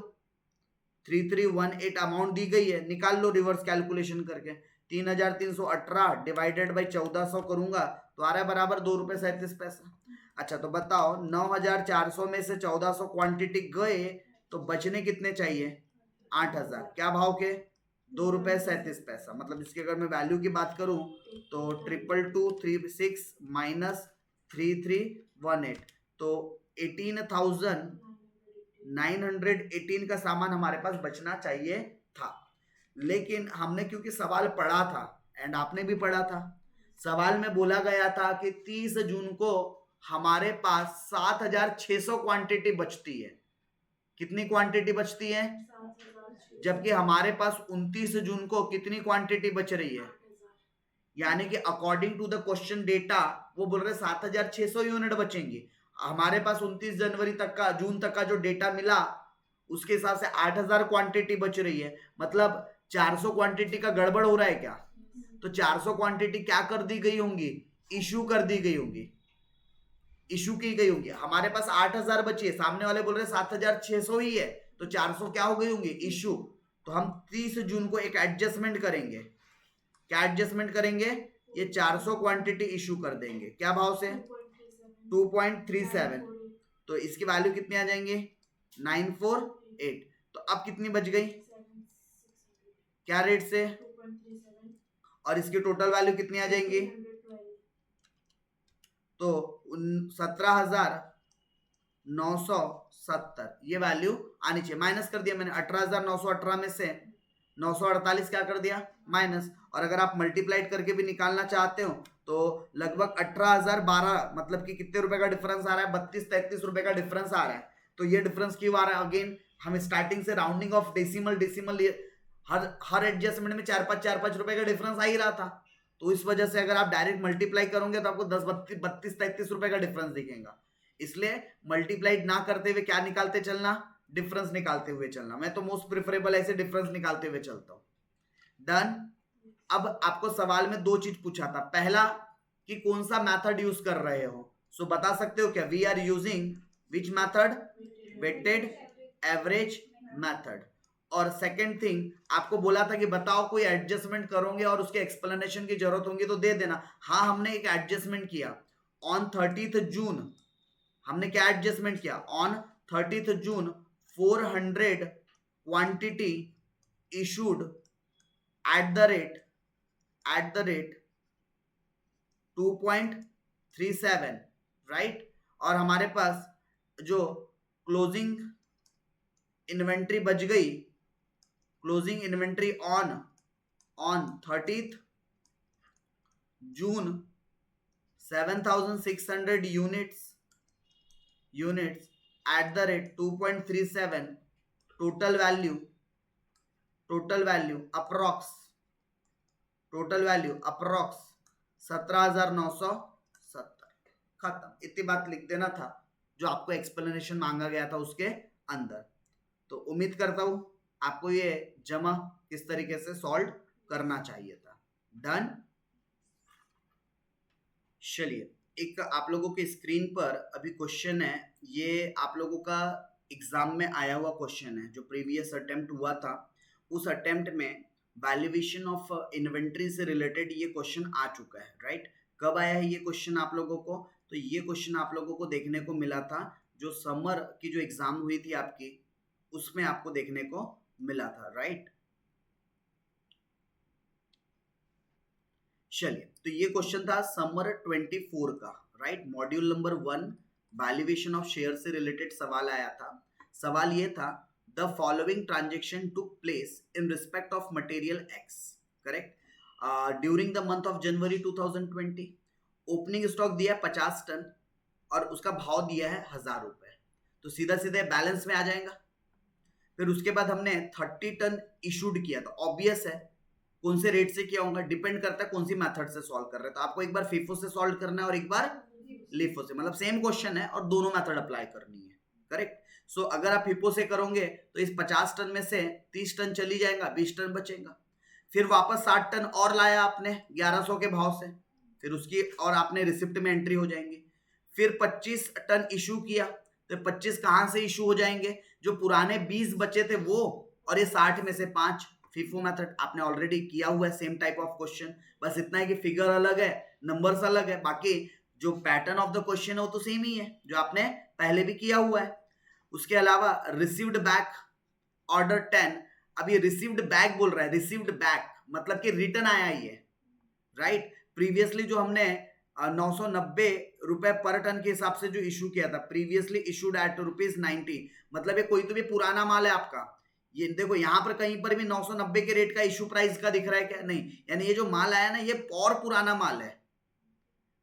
3318 अमाउंट दी गई है, निकाल लो रिवर्स कैलकुलेशन करके 3,318 डिवाइडेड बाई 1400 करूंगा तो आ रहा है बराबर ₹2.37। अच्छा तो बताओ 9,400 में से 1400 क्वांटिटी गए तो बचने कितने चाहिए 8,000। क्या भाव के ₹2.37। मतलब इसकी अगर मैं वैल्यू की बात करूं तो 2236 माइनस 3318 तो 18,918 का सामान हमारे पास बचना चाहिए था। लेकिन हमने क्योंकि सवाल पढ़ा था एंड आपने भी पढ़ा था, सवाल में बोला गया था कि 30 जून को हमारे पास 7,600 क्वांटिटी बचती है। कितनी क्वांटिटी बचती है जबकि हमारे पास 29 जून को कितनी क्वांटिटी बच रही है, यानी कि according to the question data वो बोल रहे 7,600 यूनिट बचेंगी। हमारे पास 29 जनवरी तक का जून तक का जो डेटा मिला उसके हिसाब से 8,000 क्वांटिटी बच रही है, मतलब 400 क्वांटिटी का गड़बड़ हो रहा है क्या। तो 400 क्वांटिटी क्या कर दी गई होंगी इशू कर दी गई होंगी, इशू की गई होंगी। हमारे पास 8,000 बची है, सामने वाले बोल रहे 7,600 ही है, तो 400 क्या हो गई होंगी इशू। तो हम 30 जून को एक एडजस्टमेंट करेंगे। क्या एडजस्टमेंट करेंगे ये 400 क्वांटिटी इशू कर देंगे। क्या भाव से 2.37 तो इसकी वैल्यू कितनी आ जाएंगे 948। तो अब कितनी बच गई क्या रेट से और इसकी टोटल वैल्यू कितनी आ जाएंगी तो 17,970 ये वैल्यू आनी चाहिए। माइनस कर दिया मैंने 18,918 में से 948 क्या कर दिया माइनस, और अगर आप मल्टीप्लाइड करके भी निकालना चाहते हो तो लगभग 18,012 मतलब कि कितने रुपए का डिफरेंस आ रहा है 32-33 रुपए का डिफरेंस आ रहा है। तो ये डिफरेंस क्यों आ रहा है अगेन हम स्टार्टिंग से राउंडिंग ऑफ डेसिमल हर एडजस्टमेंट में 4-5 रुपए का डिफरेंस आ ही रहा था। तो इस वजह से अगर आप डायरेक्ट मल्टीप्लाई करोगे तो आपको 32-33 रुपए का डिफरेंस दिखेगा। इसलिए मल्टीप्लाइड ना करते हुए क्या निकालते चलना डिफरेंस निकालते हुए चलना। मैं तो मोस्ट प्रेफरेबल ऐसे डिफरेंस निकालते हुए चलता हूं। डन। अब आपको सवाल में दो चीज पूछा था, पहला कि कौन सा मेथड यूज कर रहे हो, सो बता सकते हो क्या we are using which method weighted average method. और सेकंड थिंग, आपको बोला था कि बताओ कोई एडजस्टमेंट करोगे और उसके एक्सप्लेनेशन की जरूरत होगी तो दे देना। हाँ, हमने एक एडजस्टमेंट किया ऑन 30th जून। हमने क्या एडजस्टमेंट किया? On 30th June 400 quantity issued at the rate 2.37, right. और हमारे पास जो क्लोजिंग इन्वेंट्री बच गई, closing inventory on 30th June 7,600 units at the rate 2.37, total value approx 17,970। खत्म। इतनी बात लिख देना था जो आपको एक्सप्लेनेशन मांगा गया था उसके अंदर। तो उम्मीद करता हूं आपको ये जमा किस तरीके से सॉल्व करना चाहिए था। डन। चलिए, एक आप लोगों के स्क्रीन पर अभी क्वेश्चन है, ये आप लोगों का एग्जाम में आया हुआ क्वेश्चन है जो प्रीवियस अटेम्प्ट हुआ था। उस अटेम्प्ट में वैल्यूएशन ऑफ इन्वेंट्री से रिलेटेड ये क्वेश्चन आ चुका है, राइट। कब आया है ये क्वेश्चन आप लोगों को? तो ये क्वेश्चन आप लोगों को देखने को मिला था जो समर की जो एग्जाम हुई थी आपकी, उसमें आपको देखने को मिला था, राइट। चलिए, तो ये क्वेश्चन था समर 24 का, right. Module number 1 valuation of share से रिलेटेड सवाल आया था। सवाल ये था, the following transaction took place in respect of material x, correct, during the month of January 2020। Opening stock दिया है 50 टन और उसका भाव दिया है 1000 रुपए, तो सीधा सीधे बैलेंस में आ जाएगा। फिर उसके बाद हमने 30 टन इशूड किया, तो ऑब्वियस है कौन से रेट से किया होगा, डिपेंड करता है कौन सी मेथड से सॉल्व कर रहे हैं। तो आपको एक बार फीफो से सॉल्व करना है और एक बार लिफो से, मतलब सेम क्वेश्चन है और दोनों मेथड अप्लाई करनी है, करेक्ट। सो अगर आप फीफो से करोगे तो इस 50 टन में से 30 टन चली जाएगा, 20 टन बचेगा। फिर वापस 60 टन और लाया आपने 1100 के भाव से, फिर उसकी और आपने रिसिप्ट में एंट्री हो जाएंगी। फिर 25 टन इशू किया, तो 25 कहां से इशू हो जाएंगे? जो पुराने 20 बचे थे वो, और ये 60 में से 5। फीफो मेथड आपने ऑलरेडी किया हुआ है, सेम टाइप ऑफ क्वेश्चन, बस इतना है कि फिगर अलग है, नंबर्स अलग है, बाकी जो पैटर्न ऑफ द क्वेश्चन है वो तो सेम ही है जो आपने पहले भी किया हुआ है। उसके अलावा रिसीव्ड बैक ऑर्डर 10, अब ये रिसीव्ड बैक बोल रहा है, रिसीव्ड बैक मतलब कि रिटर्न आया ही है, राइट। प्रीवियसली जो हमने 990 रुपए पर टन के हिसाब से जो इशू किया था, प्रीवियसली इशूड एट ₹90, मतलब ये कोई तो भी पुराना माल है आपका। ये देखो यहाँ पर कहीं पर भी 990 के रेट का इशू प्राइस का दिख रहा है क्या? नहीं, यानी ये जो माल आया ना ये और पुराना माल है,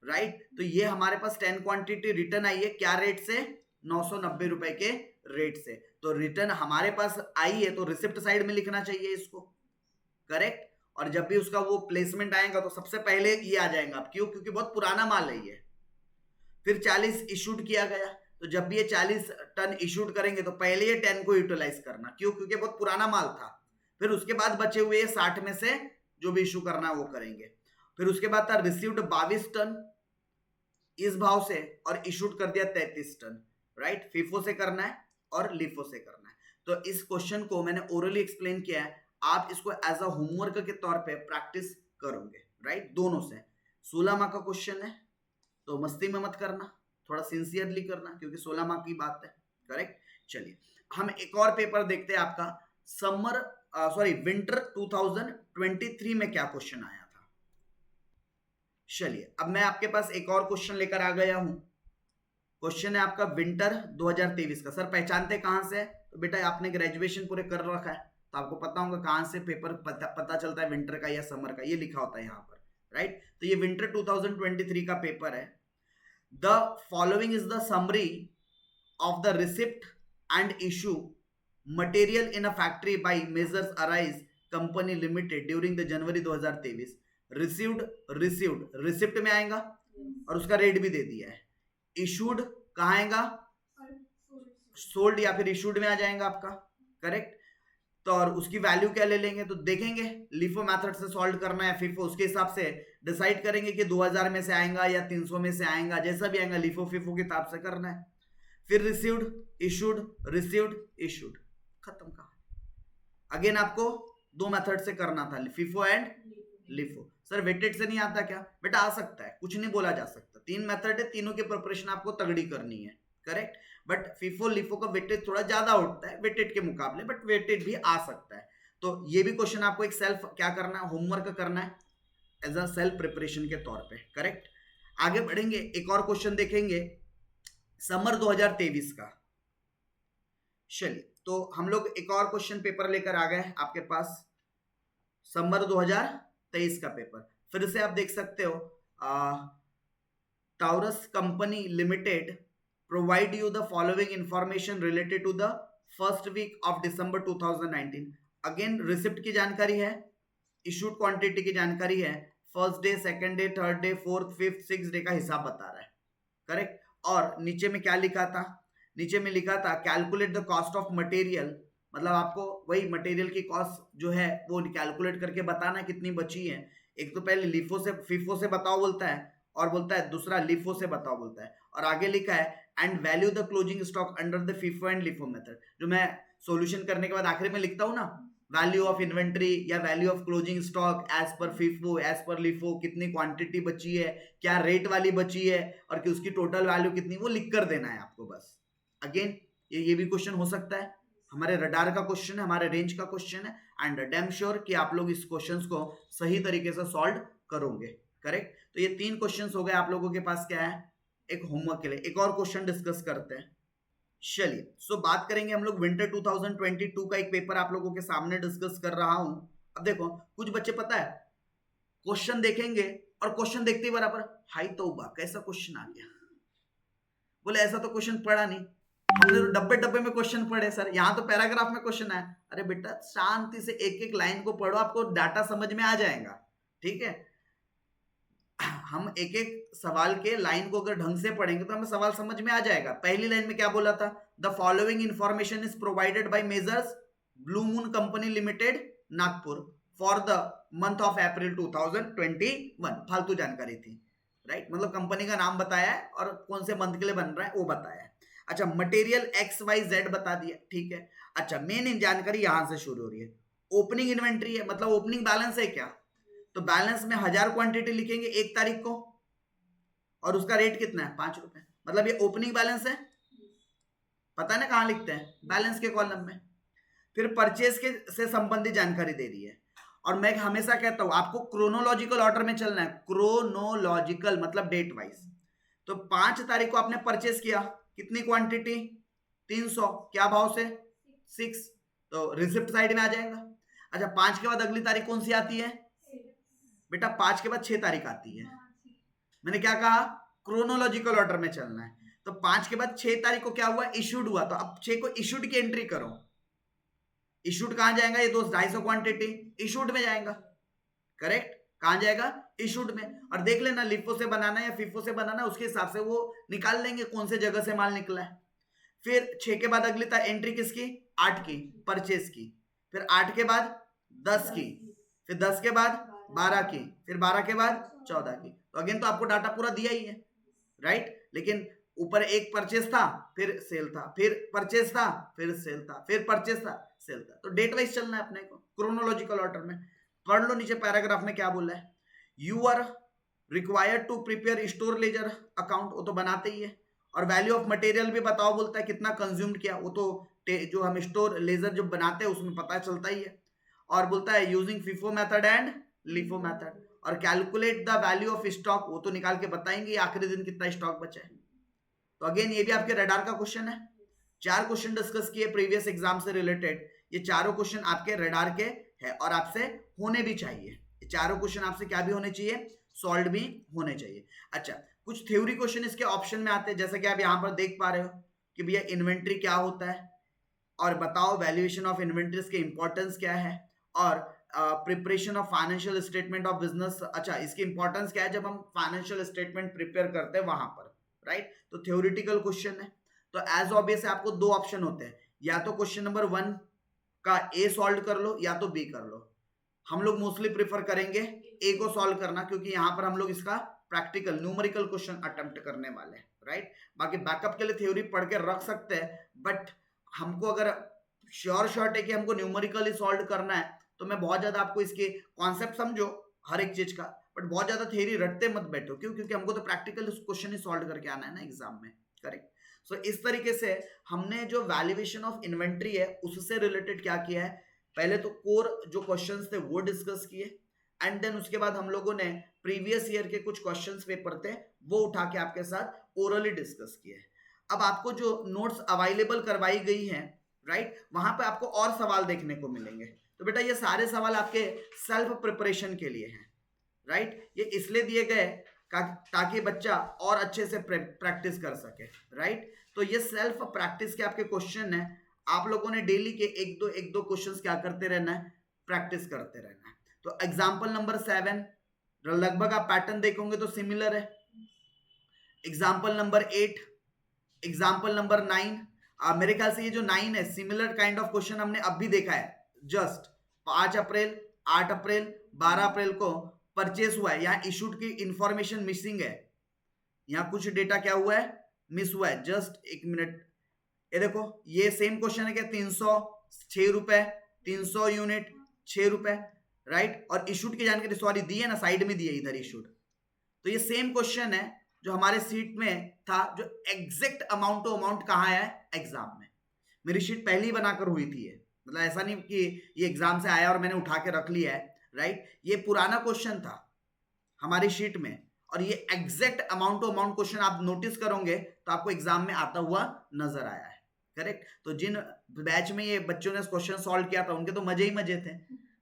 राइट। तो ये हमारे पास 10 क्वांटिटी रिटर्न आई है, क्या रेट से? 990 रुपए के रेट से। तो रिटर्न हमारे पास आई है तो रिसिप्ट साइड में लिखना चाहिए इसको, करेक्ट। और जब भी उसका वो प्लेसमेंट आएगा तो सबसे पहले ये आ जाएगा, क्यों? क्योंकि बहुत पुराना माल है ये। फिर 40 इशूड किया गया, तो जब भी ये 40 टन इशूड करेंगे तो पहले ये 10 को यूटिलाइज करना, क्यों? क्योंकि बहुत पुराना माल था। फिर उसके बाद बचे हुए 60 में से जो भी इशू करना है वो करेंगे। फिर उसके बाद था रिसीव्ड 22 टन इस भाव से और इशूड कर दिया 33 टन, राइट। फीफो से करना है और लिफो से करना है। तो इस क्वेश्चन को मैंने ओरली एक्सप्लेन किया है, आप इसको एज अ होमवर्क के तौर पे प्रैक्टिस करोगे, राइट। दोनों से 16 मार्क का क्वेश्चन है, तो मस्ती में मत करना, थोड़ा सिंसियरली करना, क्योंकि 16 मार्क की बात है, करेक्ट। चलिए, हम एक और पेपर देखते हैं आपका विंटर 2023 में क्या क्वेश्चन आया था। चलिए, अब मैं आपके पास एक और क्वेश्चन लेकर आ गया हूं। क्वेश्चन है आपका विंटर 2023 का। सर पहचानते कहां से? तो बेटा आपने ग्रेजुएशन पूरे कर रखा है तो आपको पता होगा कहां से पेपर पता चलता है विंटर का या समर का, ये लिखा होता है यहाँ पर, राइट। तो ये विंटर 2023 का पेपर है। The following is the summary of the receipt and issue material in a factory by Messrs Arise company limited during the January 2023। Received receipt में आएगा और उसका रेट भी दे दिया है। इशूड कहाँ आएगा? सोल्ड या फिर इशूड में आ जाएगा आपका, करेक्ट। तो और उसकी वैल्यू क्या ले लेंगे? तो देखेंगे लिफो मेथड से सॉल्व करना है, फिफो उसके हिसाब से डिसाइड करेंगे कि 2000 में से आएगा या 300 में से आएगा, जैसा भी आएगा लिफो फिफो के हिसाब से करना है। फिर रिसीव्ड इशूड, खत्म कहानी। अगेन आपको दो मेथड से करना था, FIFO and LIFO. Sir weighted से नहीं आता क्या? बेटा आ सकता है, कुछ नहीं बोला जा सकता, तीन मेथड है, तीनों की प्रिपरेशन आपको तगड़ी करनी है, करेक्ट। बट फीफो लिफो का वेटेज थोड़ा ज्यादा उठता है वेटेड के मुकाबले, बट वेटेड भी आ सकता है। तो ये भी क्वेश्चन आपको एक सेल्फ क्या करना है, होमवर्क करना है एज अ सेल्फ प्रिपरेशन के तौर पे, करेक्ट। आगे बढ़ेंगे, एक और क्वेश्चन देखेंगे समर 2023 का। चलिए, तो हम लोग एक और क्वेश्चन पेपर लेकर आ गए आपके पास, समर 2023 का पेपर। फिर से आप देख सकते हो, Taurus company limited provide you the following information related to the first week of December 2019। Again receipt की जानकारी है, इशूड क्वांटिटी की जानकारी है, first day, second day, third day, fourth, fifth, six day का हिसाब बता रहा है, करेक्ट। और नीचे में क्या लिखा था? नीचे में लिखा था calculate the cost of material, मतलब आपको वही मटेरियल की कॉस्ट जो है वो कैलकुलेट करके बताना कितनी बची है। एक तो पहले लिफो से फीफो से बताओ बोलता है, और बोलता है दूसरा लिफो से बताओ बोलता है, और आगे लिखा है and value the closing stock under the FIFO and LIFO method. जो मैं सॉल्यूशन करने के बाद आखिर में लिखता हूँ ना, वैल्यू ऑफ इन्वेंट्री या value of closing stock as per FIFO as per LIFO, कितनी क्वांटिटी बची है, क्या रेट वाली बची है, और कि उसकी टोटल वैल्यू कितनी, वो लिख कर देना है आपको बस। अगेन ये भी क्वेश्चन हो सकता है, हमारे रडार का क्वेश्चन है, हमारे रेंज का क्वेश्चन है, एंड डैम श्योर कि आप लोग इस क्वेश्चंस को सही तरीके से सॉल्व करोगे, करेक्ट। तो ये तीन क्वेश्चंस हो गए आप लोगों के पास, क्या है एक होमवर्क के लिए। एक और क्वेश्चन डिस्कस करते हैं, चलिए। सो बात करेंगे हम लोग विंटर 2022 का एक पेपर आप लोगों के सामने डिस्कस कर रहा हूं। अब देखो कुछ बच्चे पता है क्वेश्चन देखेंगे और क्वेश्चन देखते ही बराबर हाई तौबा कैसा क्वेश्चन आ गया, बोले ऐसा तो क्वेश्चन पढ़ा नहीं, हमने तो डब्बे डब्बे में क्वेश्चन पढ़े सर, यहाँ तो पैराग्राफ में क्वेश्चन है। अरे बेटा शांति से एक एक लाइन को पढ़ो, आपको डाटा समझ में आ जाएगा, ठीक है। हम एक एक सवाल के लाइन को अगर ढंग से पढ़ेंगे तो हमें सवाल समझ में आ जाएगा। पहली लाइन में क्या बोला था? The following information is provided by measures blue moon company limited Nagpur for the month of April 2021। फालतू जानकारी थी, राइट, मतलब कंपनी का नाम बताया है और कौन से मंथ के लिए बन रहा है वो बताया है। अच्छा, मटेरियल एक्स वाई जेड बता दिया, ठीक है। अच्छा, मेन जानकारी यहां से शुरू हो रही है, ओपनिंग इन्वेंट्री है, मतलब ओपनिंग बैलेंस है क्या, तो बैलेंस में 1000 क्वांटिटी लिखेंगे 1 तारीख को, और उसका रेट कितना है 5 रुपए, मतलब ये ओपनिंग बैलेंस है। पता है ना कहां लिखते हैं? बैलेंस के कॉलम में। फिर परचेज के से संबंधित जानकारी दे रही है, और मैं हमेशा कहता हूं आपको क्रोनोलॉजिकल ऑर्डर में चलना है, क्रोनोलॉजिकल मतलब डेट वाइज। तो 5 तारीख को आपने परचेज किया, कितनी क्वांटिटी? 300, क्या भाव से? 6, तो रिसिप्ट साइड में आ जाएगा। अच्छा, 5 के बाद अगली तारीख कौन सी आती है बेटा? 5 के बाद 6 तारीख आती है। मैंने क्या कहा? क्रोनोलॉजिकल ऑर्डर में चलना है। तो 5 के बाद 6 तारीख को क्या हुआ? इशूड हुआ, तो अब 6 को इशूड की एंट्री करो। इशूड कहां जाएगा? ये दोस्त 250 क्वांटिटी इशूड में जाएगा, करेक्ट। कहां जाएगा? इशूड में। और देख लेना लिफो से बनाना या फीफो से बनाना, उसके हिसाब से वो निकाल लेंगे कौन से जगह से माल निकला है। फिर 6 के बाद अगली एंट्री किसकी? 8 की, परचेज की। फिर 8 के बाद 10 की, फिर 10 के बाद 12 की, फिर 12 के बाद 14 की। तो अगेन तो आपको डाटा पूरा दिया ही है, राइट। लेकिन ऊपर एक परचेज था, फिर सेल था, फिर परचेज था, फिर सेल था, फिर परचेज था, सेल था। तो डेट वाइज चलना है अपने को क्रोनोलॉजिकल ऑर्डर में। पढ़ लो नीचे पैराग्राफ में क्या बोला है, you are required to prepare store ledger account, वो तो बनाते ही है। और वैल्यू ऑफ मटेरियल भी बताओ बोलता है, कितना कंज्यूम्ड किया, वो तो जो हम स्टोर लेजर जो बनाते हैं उसमें पता चलता ही है। और बोलता है using FIFO method and LIFO method, और calculate the value of stock, वो तो निकाल के बताएंगे आखिरी दिन कितना स्टॉक बचा है। तो अगेन ये भी आपके रडार का क्वेश्चन है। 4 क्वेश्चन डिस्कस किए प्रीवियस एग्जाम से रिलेटेड, ये चारों क्वेश्चन आपके रडार के हैं और आपसे होने भी चाहिए। ये चारों क्वेश्चन आपसे क्या भी होने चाहिए? सॉल्व भी होने चाहिए। अच्छा, कुछ थ्योरी क्वेश्चन इसके ऑप्शन में आते हैं, जैसे कि आप यहाँ पर देख पा रहे हो कि भैया इन्वेंट्री क्या होता है, और बताओ वैल्यूएशन ऑफ इन्वेंट्रीज के इंपॉर्टेंस क्या है, और preparation of financial statement of business. अच्छा, इसकी इंपॉर्टेंस क्या है जब हम फाइनेंशियल स्टेटमेंट प्रिपेयर करते हैं वहां पर, राइट। तो थ्योरेटिकल क्वेश्चन है, तो एज ऑब्वियस आपको 2 ऑप्शन होते हैं, या तो क्वेश्चन नंबर 1 का ए सॉल्व कर लो या तो बी कर लो। हम लोग मोस्टली प्रेफर करेंगे ए को सॉल्व करना, क्योंकि यहां पर हम लोग इसका प्रैक्टिकल न्यूमेरिकल क्वेश्चन अटेम्प्ट करने वाले हैं, राइट। बाकी बैकअप के लिए थ्योरी पढ़ के रख सकते हैं, बट हमको अगर श्योर शॉर्ट है कि हमको न्यूमेरिकली सॉल्व करना है, तो मैं बहुत ज्यादा आपको इसके कॉन्सेप्ट समझो हर एक चीज का, बट बहुत ज्यादा थ्योरी रटते मत बैठो। क्यों? क्योंकि हमको तो प्रैक्टिकल क्वेश्चन ही सॉल्व करके आना है ना एग्जाम में। करेक्ट। सो इस तरीके से हमने जो वैल्यूएशन ऑफ इन्वेंट्री है उससे रिलेटेड क्या किया है, पहले तो कोर जो क्वेश्चंस थे वो डिस्कस किए, एंड देन उसके बाद हम लोगों ने प्रीवियस ईयर के कुछ क्वेश्चंस पेपर थे वो उठा के आपके साथ ओरली डिस्कस किए। अब आपको जो नोट्स अवेलेबल करवाई गई हैं, राइट, वहां पे आपको और सवाल देखने को मिलेंगे। तो बेटा ये सारे सवाल आपके सेल्फ प्रिपरेशन के लिए हैं, राइट, ये इसलिए दिए गए ताकि बच्चा और अच्छे से प्रैक्टिस कर सके, राइट। तो ये सेल्फ प्रैक्टिस के आपके क्वेश्चन है, आप लोगों ने डेली के एक दो क्वेश्चंस क्या करते रहना है, प्रैक्टिस करते रहना है। तो एग्जाम्पल नंबर 7 लगभग आप पैटर्न देखोगे तो सिमिलर है। एग्जाम्पल नंबर 8, एग्जाम्पल नंबर 9, मेरे ख्याल से ये जो 9 है सिमिलर काइंड ऑफ क्वेश्चन हमने अब भी देखा है। जस्ट 5 अप्रैल, 8 अप्रैल, 12 अप्रैल को परचेस हुआ है, यहाँ इशूड की इंफॉर्मेशन मिसिंग है, यहाँ कुछ डेटा क्या हुआ है, मिस हुआ है। जस्ट एक मिनट, ये देखो ये सेम क्वेश्चन है क्या, 306 रुपए, 300 यूनिट 6 रुपए, राइट। और इशूड की जानकारी सॉरी दी है ना, साइड में दी है इधर इशूड। तो ये सेम क्वेश्चन है जो हमारे सीट में था, जो एग्जैक्ट अमाउंट टू अमाउंट कहाँ है एग्जाम में। मेरी शीट पहले ही बनाकर हुई थी, मतलब ऐसा नहीं कि ये एग्जाम से आया और मैंने उठा के रख लिया है, राइट। ये पुराना क्वेश्चन था हमारी शीट में, और ये exact amount to amount question आप नोटिस करोगे तो आपको एग्जाम में आता हुआ नजर आया है। करेक्ट। तो जिन बैच में ये बच्चों ने क्वेश्चन सॉल्व किया था उनके तो मजे ही मजे थे,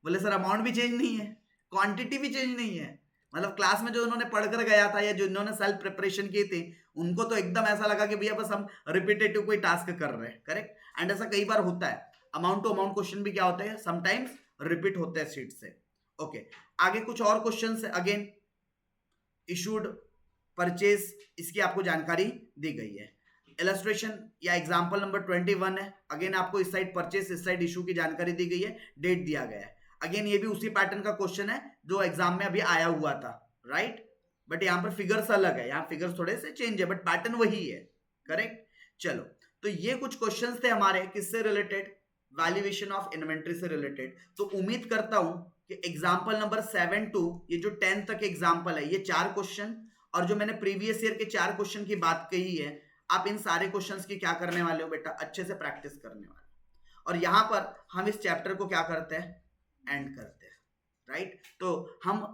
बोले सर अमाउंट भी चेंज नहीं है, क्वांटिटी भी चेंज नहीं है। मतलब क्लास में जो उन्होंने पढ़कर गया था या जो इन्होंने सेल्फ प्रिपरेशन की थी उनको तो एकदम ऐसा लगा कि भैया बस हम रिपीटेटिव कोई टास्क कर रहे हैं। करेक्ट। एंड ऐसा कई बार होता है, अमाउंट टू अमाउंट क्वेश्चन भी क्या होते हैं, समटाइम्स रिपीट होते हैं सीट से। ओके, आगे कुछ और क्वेश्चन है। अगेन इशूड, परचेज, इसकी आपको जानकारी दी गई है। इलस्ट्रेशन या एग्जांपल नंबर 21 है। अगेन आपको इस साइड परचेज, इस साइड इशू की जानकारी दी गई है, डेट दिया गया है। अगेन ये भी उसी पैटर्न का क्वेश्चन है जो एग्जाम में अभी आया हुआ था, राइट। बट यहाँ पर फिगर्स अलग है, यहाँ फिगर्स थोड़े से चेंज है बट पैटर्न वही है। करेक्ट। चलो, तो ये कुछ क्वेश्चंस थे हमारे किससे रिलेटेड, वैल्यूएशन ऑफ इन्वेंट्री से रिलेटेड। तो उम्मीद करता हूं कि एग्जाम्पल नंबर 7 टू ये जो 10 तक एग्जाम्पल है, ये 4 क्वेश्चन और जो मैंने प्रीवियस ईयर के 4 क्वेश्चन की बात कही है, आप इन सारे क्वेश्चंस की क्या करने वाले हो बेटा, अच्छे से प्रैक्टिस करने वाले। और यहां पर हम इस चैप्टर को क्या करते हैं, एंड करते हैं, राइट। तो हम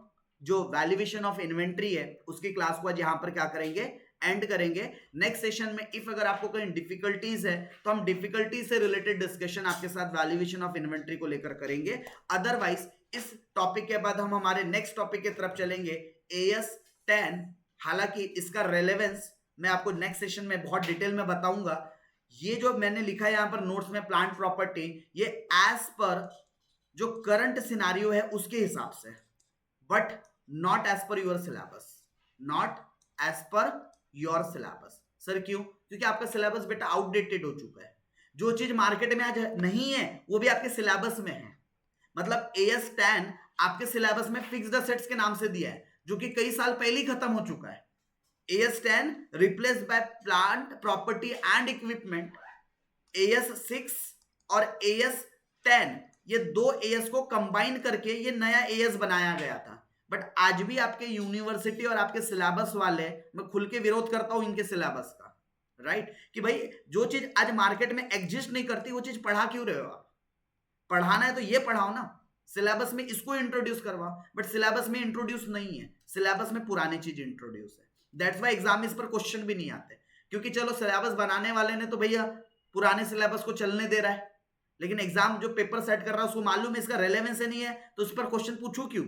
जो वैल्यूएशन ऑफ इन्वेंट्री है उसकी क्लास को आज यहां पर क्या करेंगे, एंड करेंगे। नेक्स्ट सेशन में इफ अगर आपको कहीं डिफिकल्टीज है तो हम डिफिकल्टी से रिलेटेड डिस्कशन आपके साथ वैल्यूएशन ऑफ इन्वेंट्री को लेकर करेंगे। अदरवाइज इस टॉपिक के बाद हम हमारे नेक्स्ट टॉपिक की तरफ चलेंगे, AS 10। हालांकि इसका रेलेवेंस मैं आपको नेक्स्ट सेशन में बहुत डिटेल में बताऊंगा। ये जो मैंने लिखा है यहाँ पर नोट्स में प्लांट प्रॉपर्टी, ये एज पर जो करंट सिनारियो है उसके हिसाब से, but not as per your syllabus, not as per your syllabus. Sir क्यों? क्योंकि आपका सिलेबस बेटा आउटडेटेड हो चुका है। जो चीज मार्केट में आज नहीं है वो भी आपके सिलेबस में है। मतलब AS 10 आपके सिलेबस में फिक्स्ड असेट्स के नाम से दिया है जो कि कई साल पहले ही खत्म हो चुका है। AS 10 replaced by plant property and equipment. AS 6 और AS 10 ये दो AS को कंबाइन करके ये नया AS बनाया गया था। बट आज भी आपके यूनिवर्सिटी और आपके सिलेबस वाले, मैं खुल के विरोध करता हूं इनके सिलेबस का, राइट, कि भाई जो चीज आज मार्केट में एग्जिस्ट नहीं करती वो चीज पढ़ा क्यों रहे हो आप? पढ़ाना है तो ये पढ़ाओ ना, सिलेबस में इसको इंट्रोड्यूस करवाओ। बट सिलेबस में इंट्रोड्यूस नहीं है, सिलेबस में पुरानी चीज इंट्रोड्यूस है। दैट्स व्हाई एग्जाम में इस पर क्वेश्चन भी नहीं आते, क्योंकि चलो सिलेबस बनाने वाले ने तो भैया पुराने सिलेबस को चलने दे रहा है, लेकिन एग्जाम जो पेपर सेट कर रहा है उसको मालूम है इसका रेलेवेंस नहीं है, तो उस पर क्वेश्चन पूछो क्यों?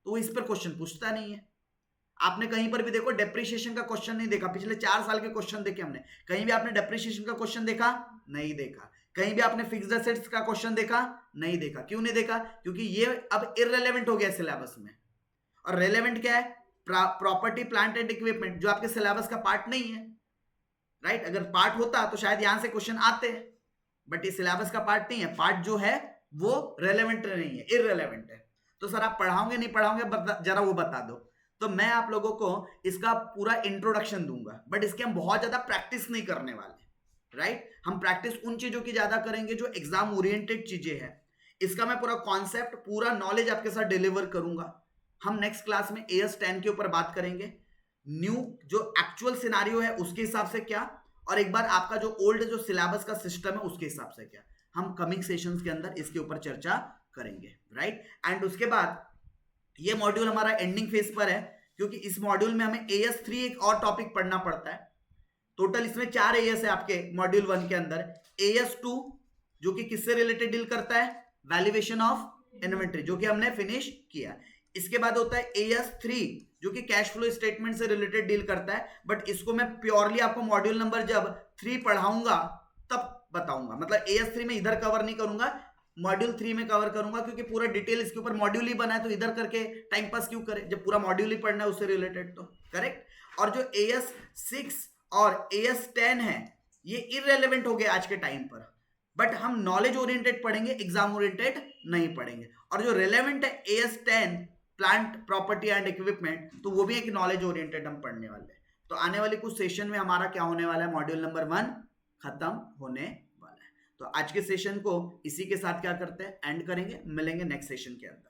तो वो इस पर क्वेश्चन पूछता नहीं है। आपने कहीं पर भी देखो डेप्रिसिएशन का क्वेश्चन नहीं देखा, पिछले 4 साल के क्वेश्चन देखे हमने, कहीं भी आपने डेप्रिसिएशन का क्वेश्चन देखा? नहीं देखा। कहीं भी आपने फिक्स्ड एसेट्स का क्वेश्चन देखा? नहीं देखा। क्यों नहीं देखा? क्योंकि ये अब इररिलेवेंट हो गया सिलेबस में। और रेलेवेंट क्या है? प्रॉपर्टी, प्लांट एंड इक्विपमेंट, जो आपके सिलेबस का पार्ट नहीं है, राइट। अगर पार्ट होता तो शायद यहां से क्वेश्चन आते, बट ये सिलेबस का पार्ट नहीं है। पार्ट जो है वो रेलेवेंट नहीं है, इररिलेवेंट है। तो सर आप पढ़ाओगे नहीं पढ़ाओगे, जरा वो बता दो। तो मैं आप लोगों को इसका पूरा इंट्रोडक्शन दूंगा, बट इसके हम बहुत ज्यादा प्रैक्टिस नहीं करने वाले, राइट। हम प्रैक्टिस उन चीजों की ज्यादा करेंगे जो एग्जाम ओरिएंटेड चीजें हैं। इसका मैं पूरा कॉन्सेप्ट, पूरा नॉलेज आपके साथ डिलीवर करूंगा। हम नेक्स्ट क्लास में AS 10 के ऊपर बात करेंगे, न्यू जो एक्चुअल सिनारियो है उसके हिसाब से क्या, और एक बार आपका जो ओल्ड जो सिलेबस का सिस्टम है उसके हिसाब से क्या। हम कमिंग सेशंस के अंदर इसके ऊपर चर्चा करेंगे, राइट। एंड उसके बाद ये मॉड्यूल हमारा एंडिंग फेज पर है, क्योंकि इस मॉड्यूल में हमें AS 3 एक और टॉपिक पढ़ना पड़ता है। टोटल इसमें 4 AS है आपके मॉड्यूल 1 के अंदर। AS 2 जो कि किससे रिलेटेड डील करता है, वैल्यूएशन ऑफ इन्वेंट्री, जो कि हमने फिनिश किया। इसके बाद होता है AS 3 जो कि कैश फ्लो स्टेटमेंट से रिलेटेड डील करता है, बट इसको मैं प्योरली आपको मॉड्यूल नंबर जब 3 पढ़ाऊंगा तब बताऊंगा। मतलब AS 3 में इधर कवर नहीं करूंगा, मॉड्यूल 3 में कवर करूंगा, क्योंकि पूरा डिटेल इसके ऊपर मॉड्यूल ही बना है, तो इधर करके टाइम पास क्यों करें जब पूरा मॉड्यूल ही पढ़ना है उससे रिलेटेड, तो करेक्ट। और जो AS 6 और AS 10 है ये इररेलेवेंट हो गए आज के टाइम पर, बट हम नॉलेज ओरिएंटेड पढ़ेंगे, एग्जाम ओरिएंटेड नहीं पढ़ेंगे। और जो रिलेवेंट है AS 10 plant property and equipment, तो वो भी एक नॉलेज ओरिएंटेड हम पढ़ने वाले हैं। तो आने वाले कुछ सेशन में हमारा क्या होने वाला है, मॉड्यूल नंबर 1 खत्म होने वाला है। तो आज के सेशन को इसी के साथ क्या करते हैं, एंड करेंगे। मिलेंगे नेक्स्ट सेशन के अंदर।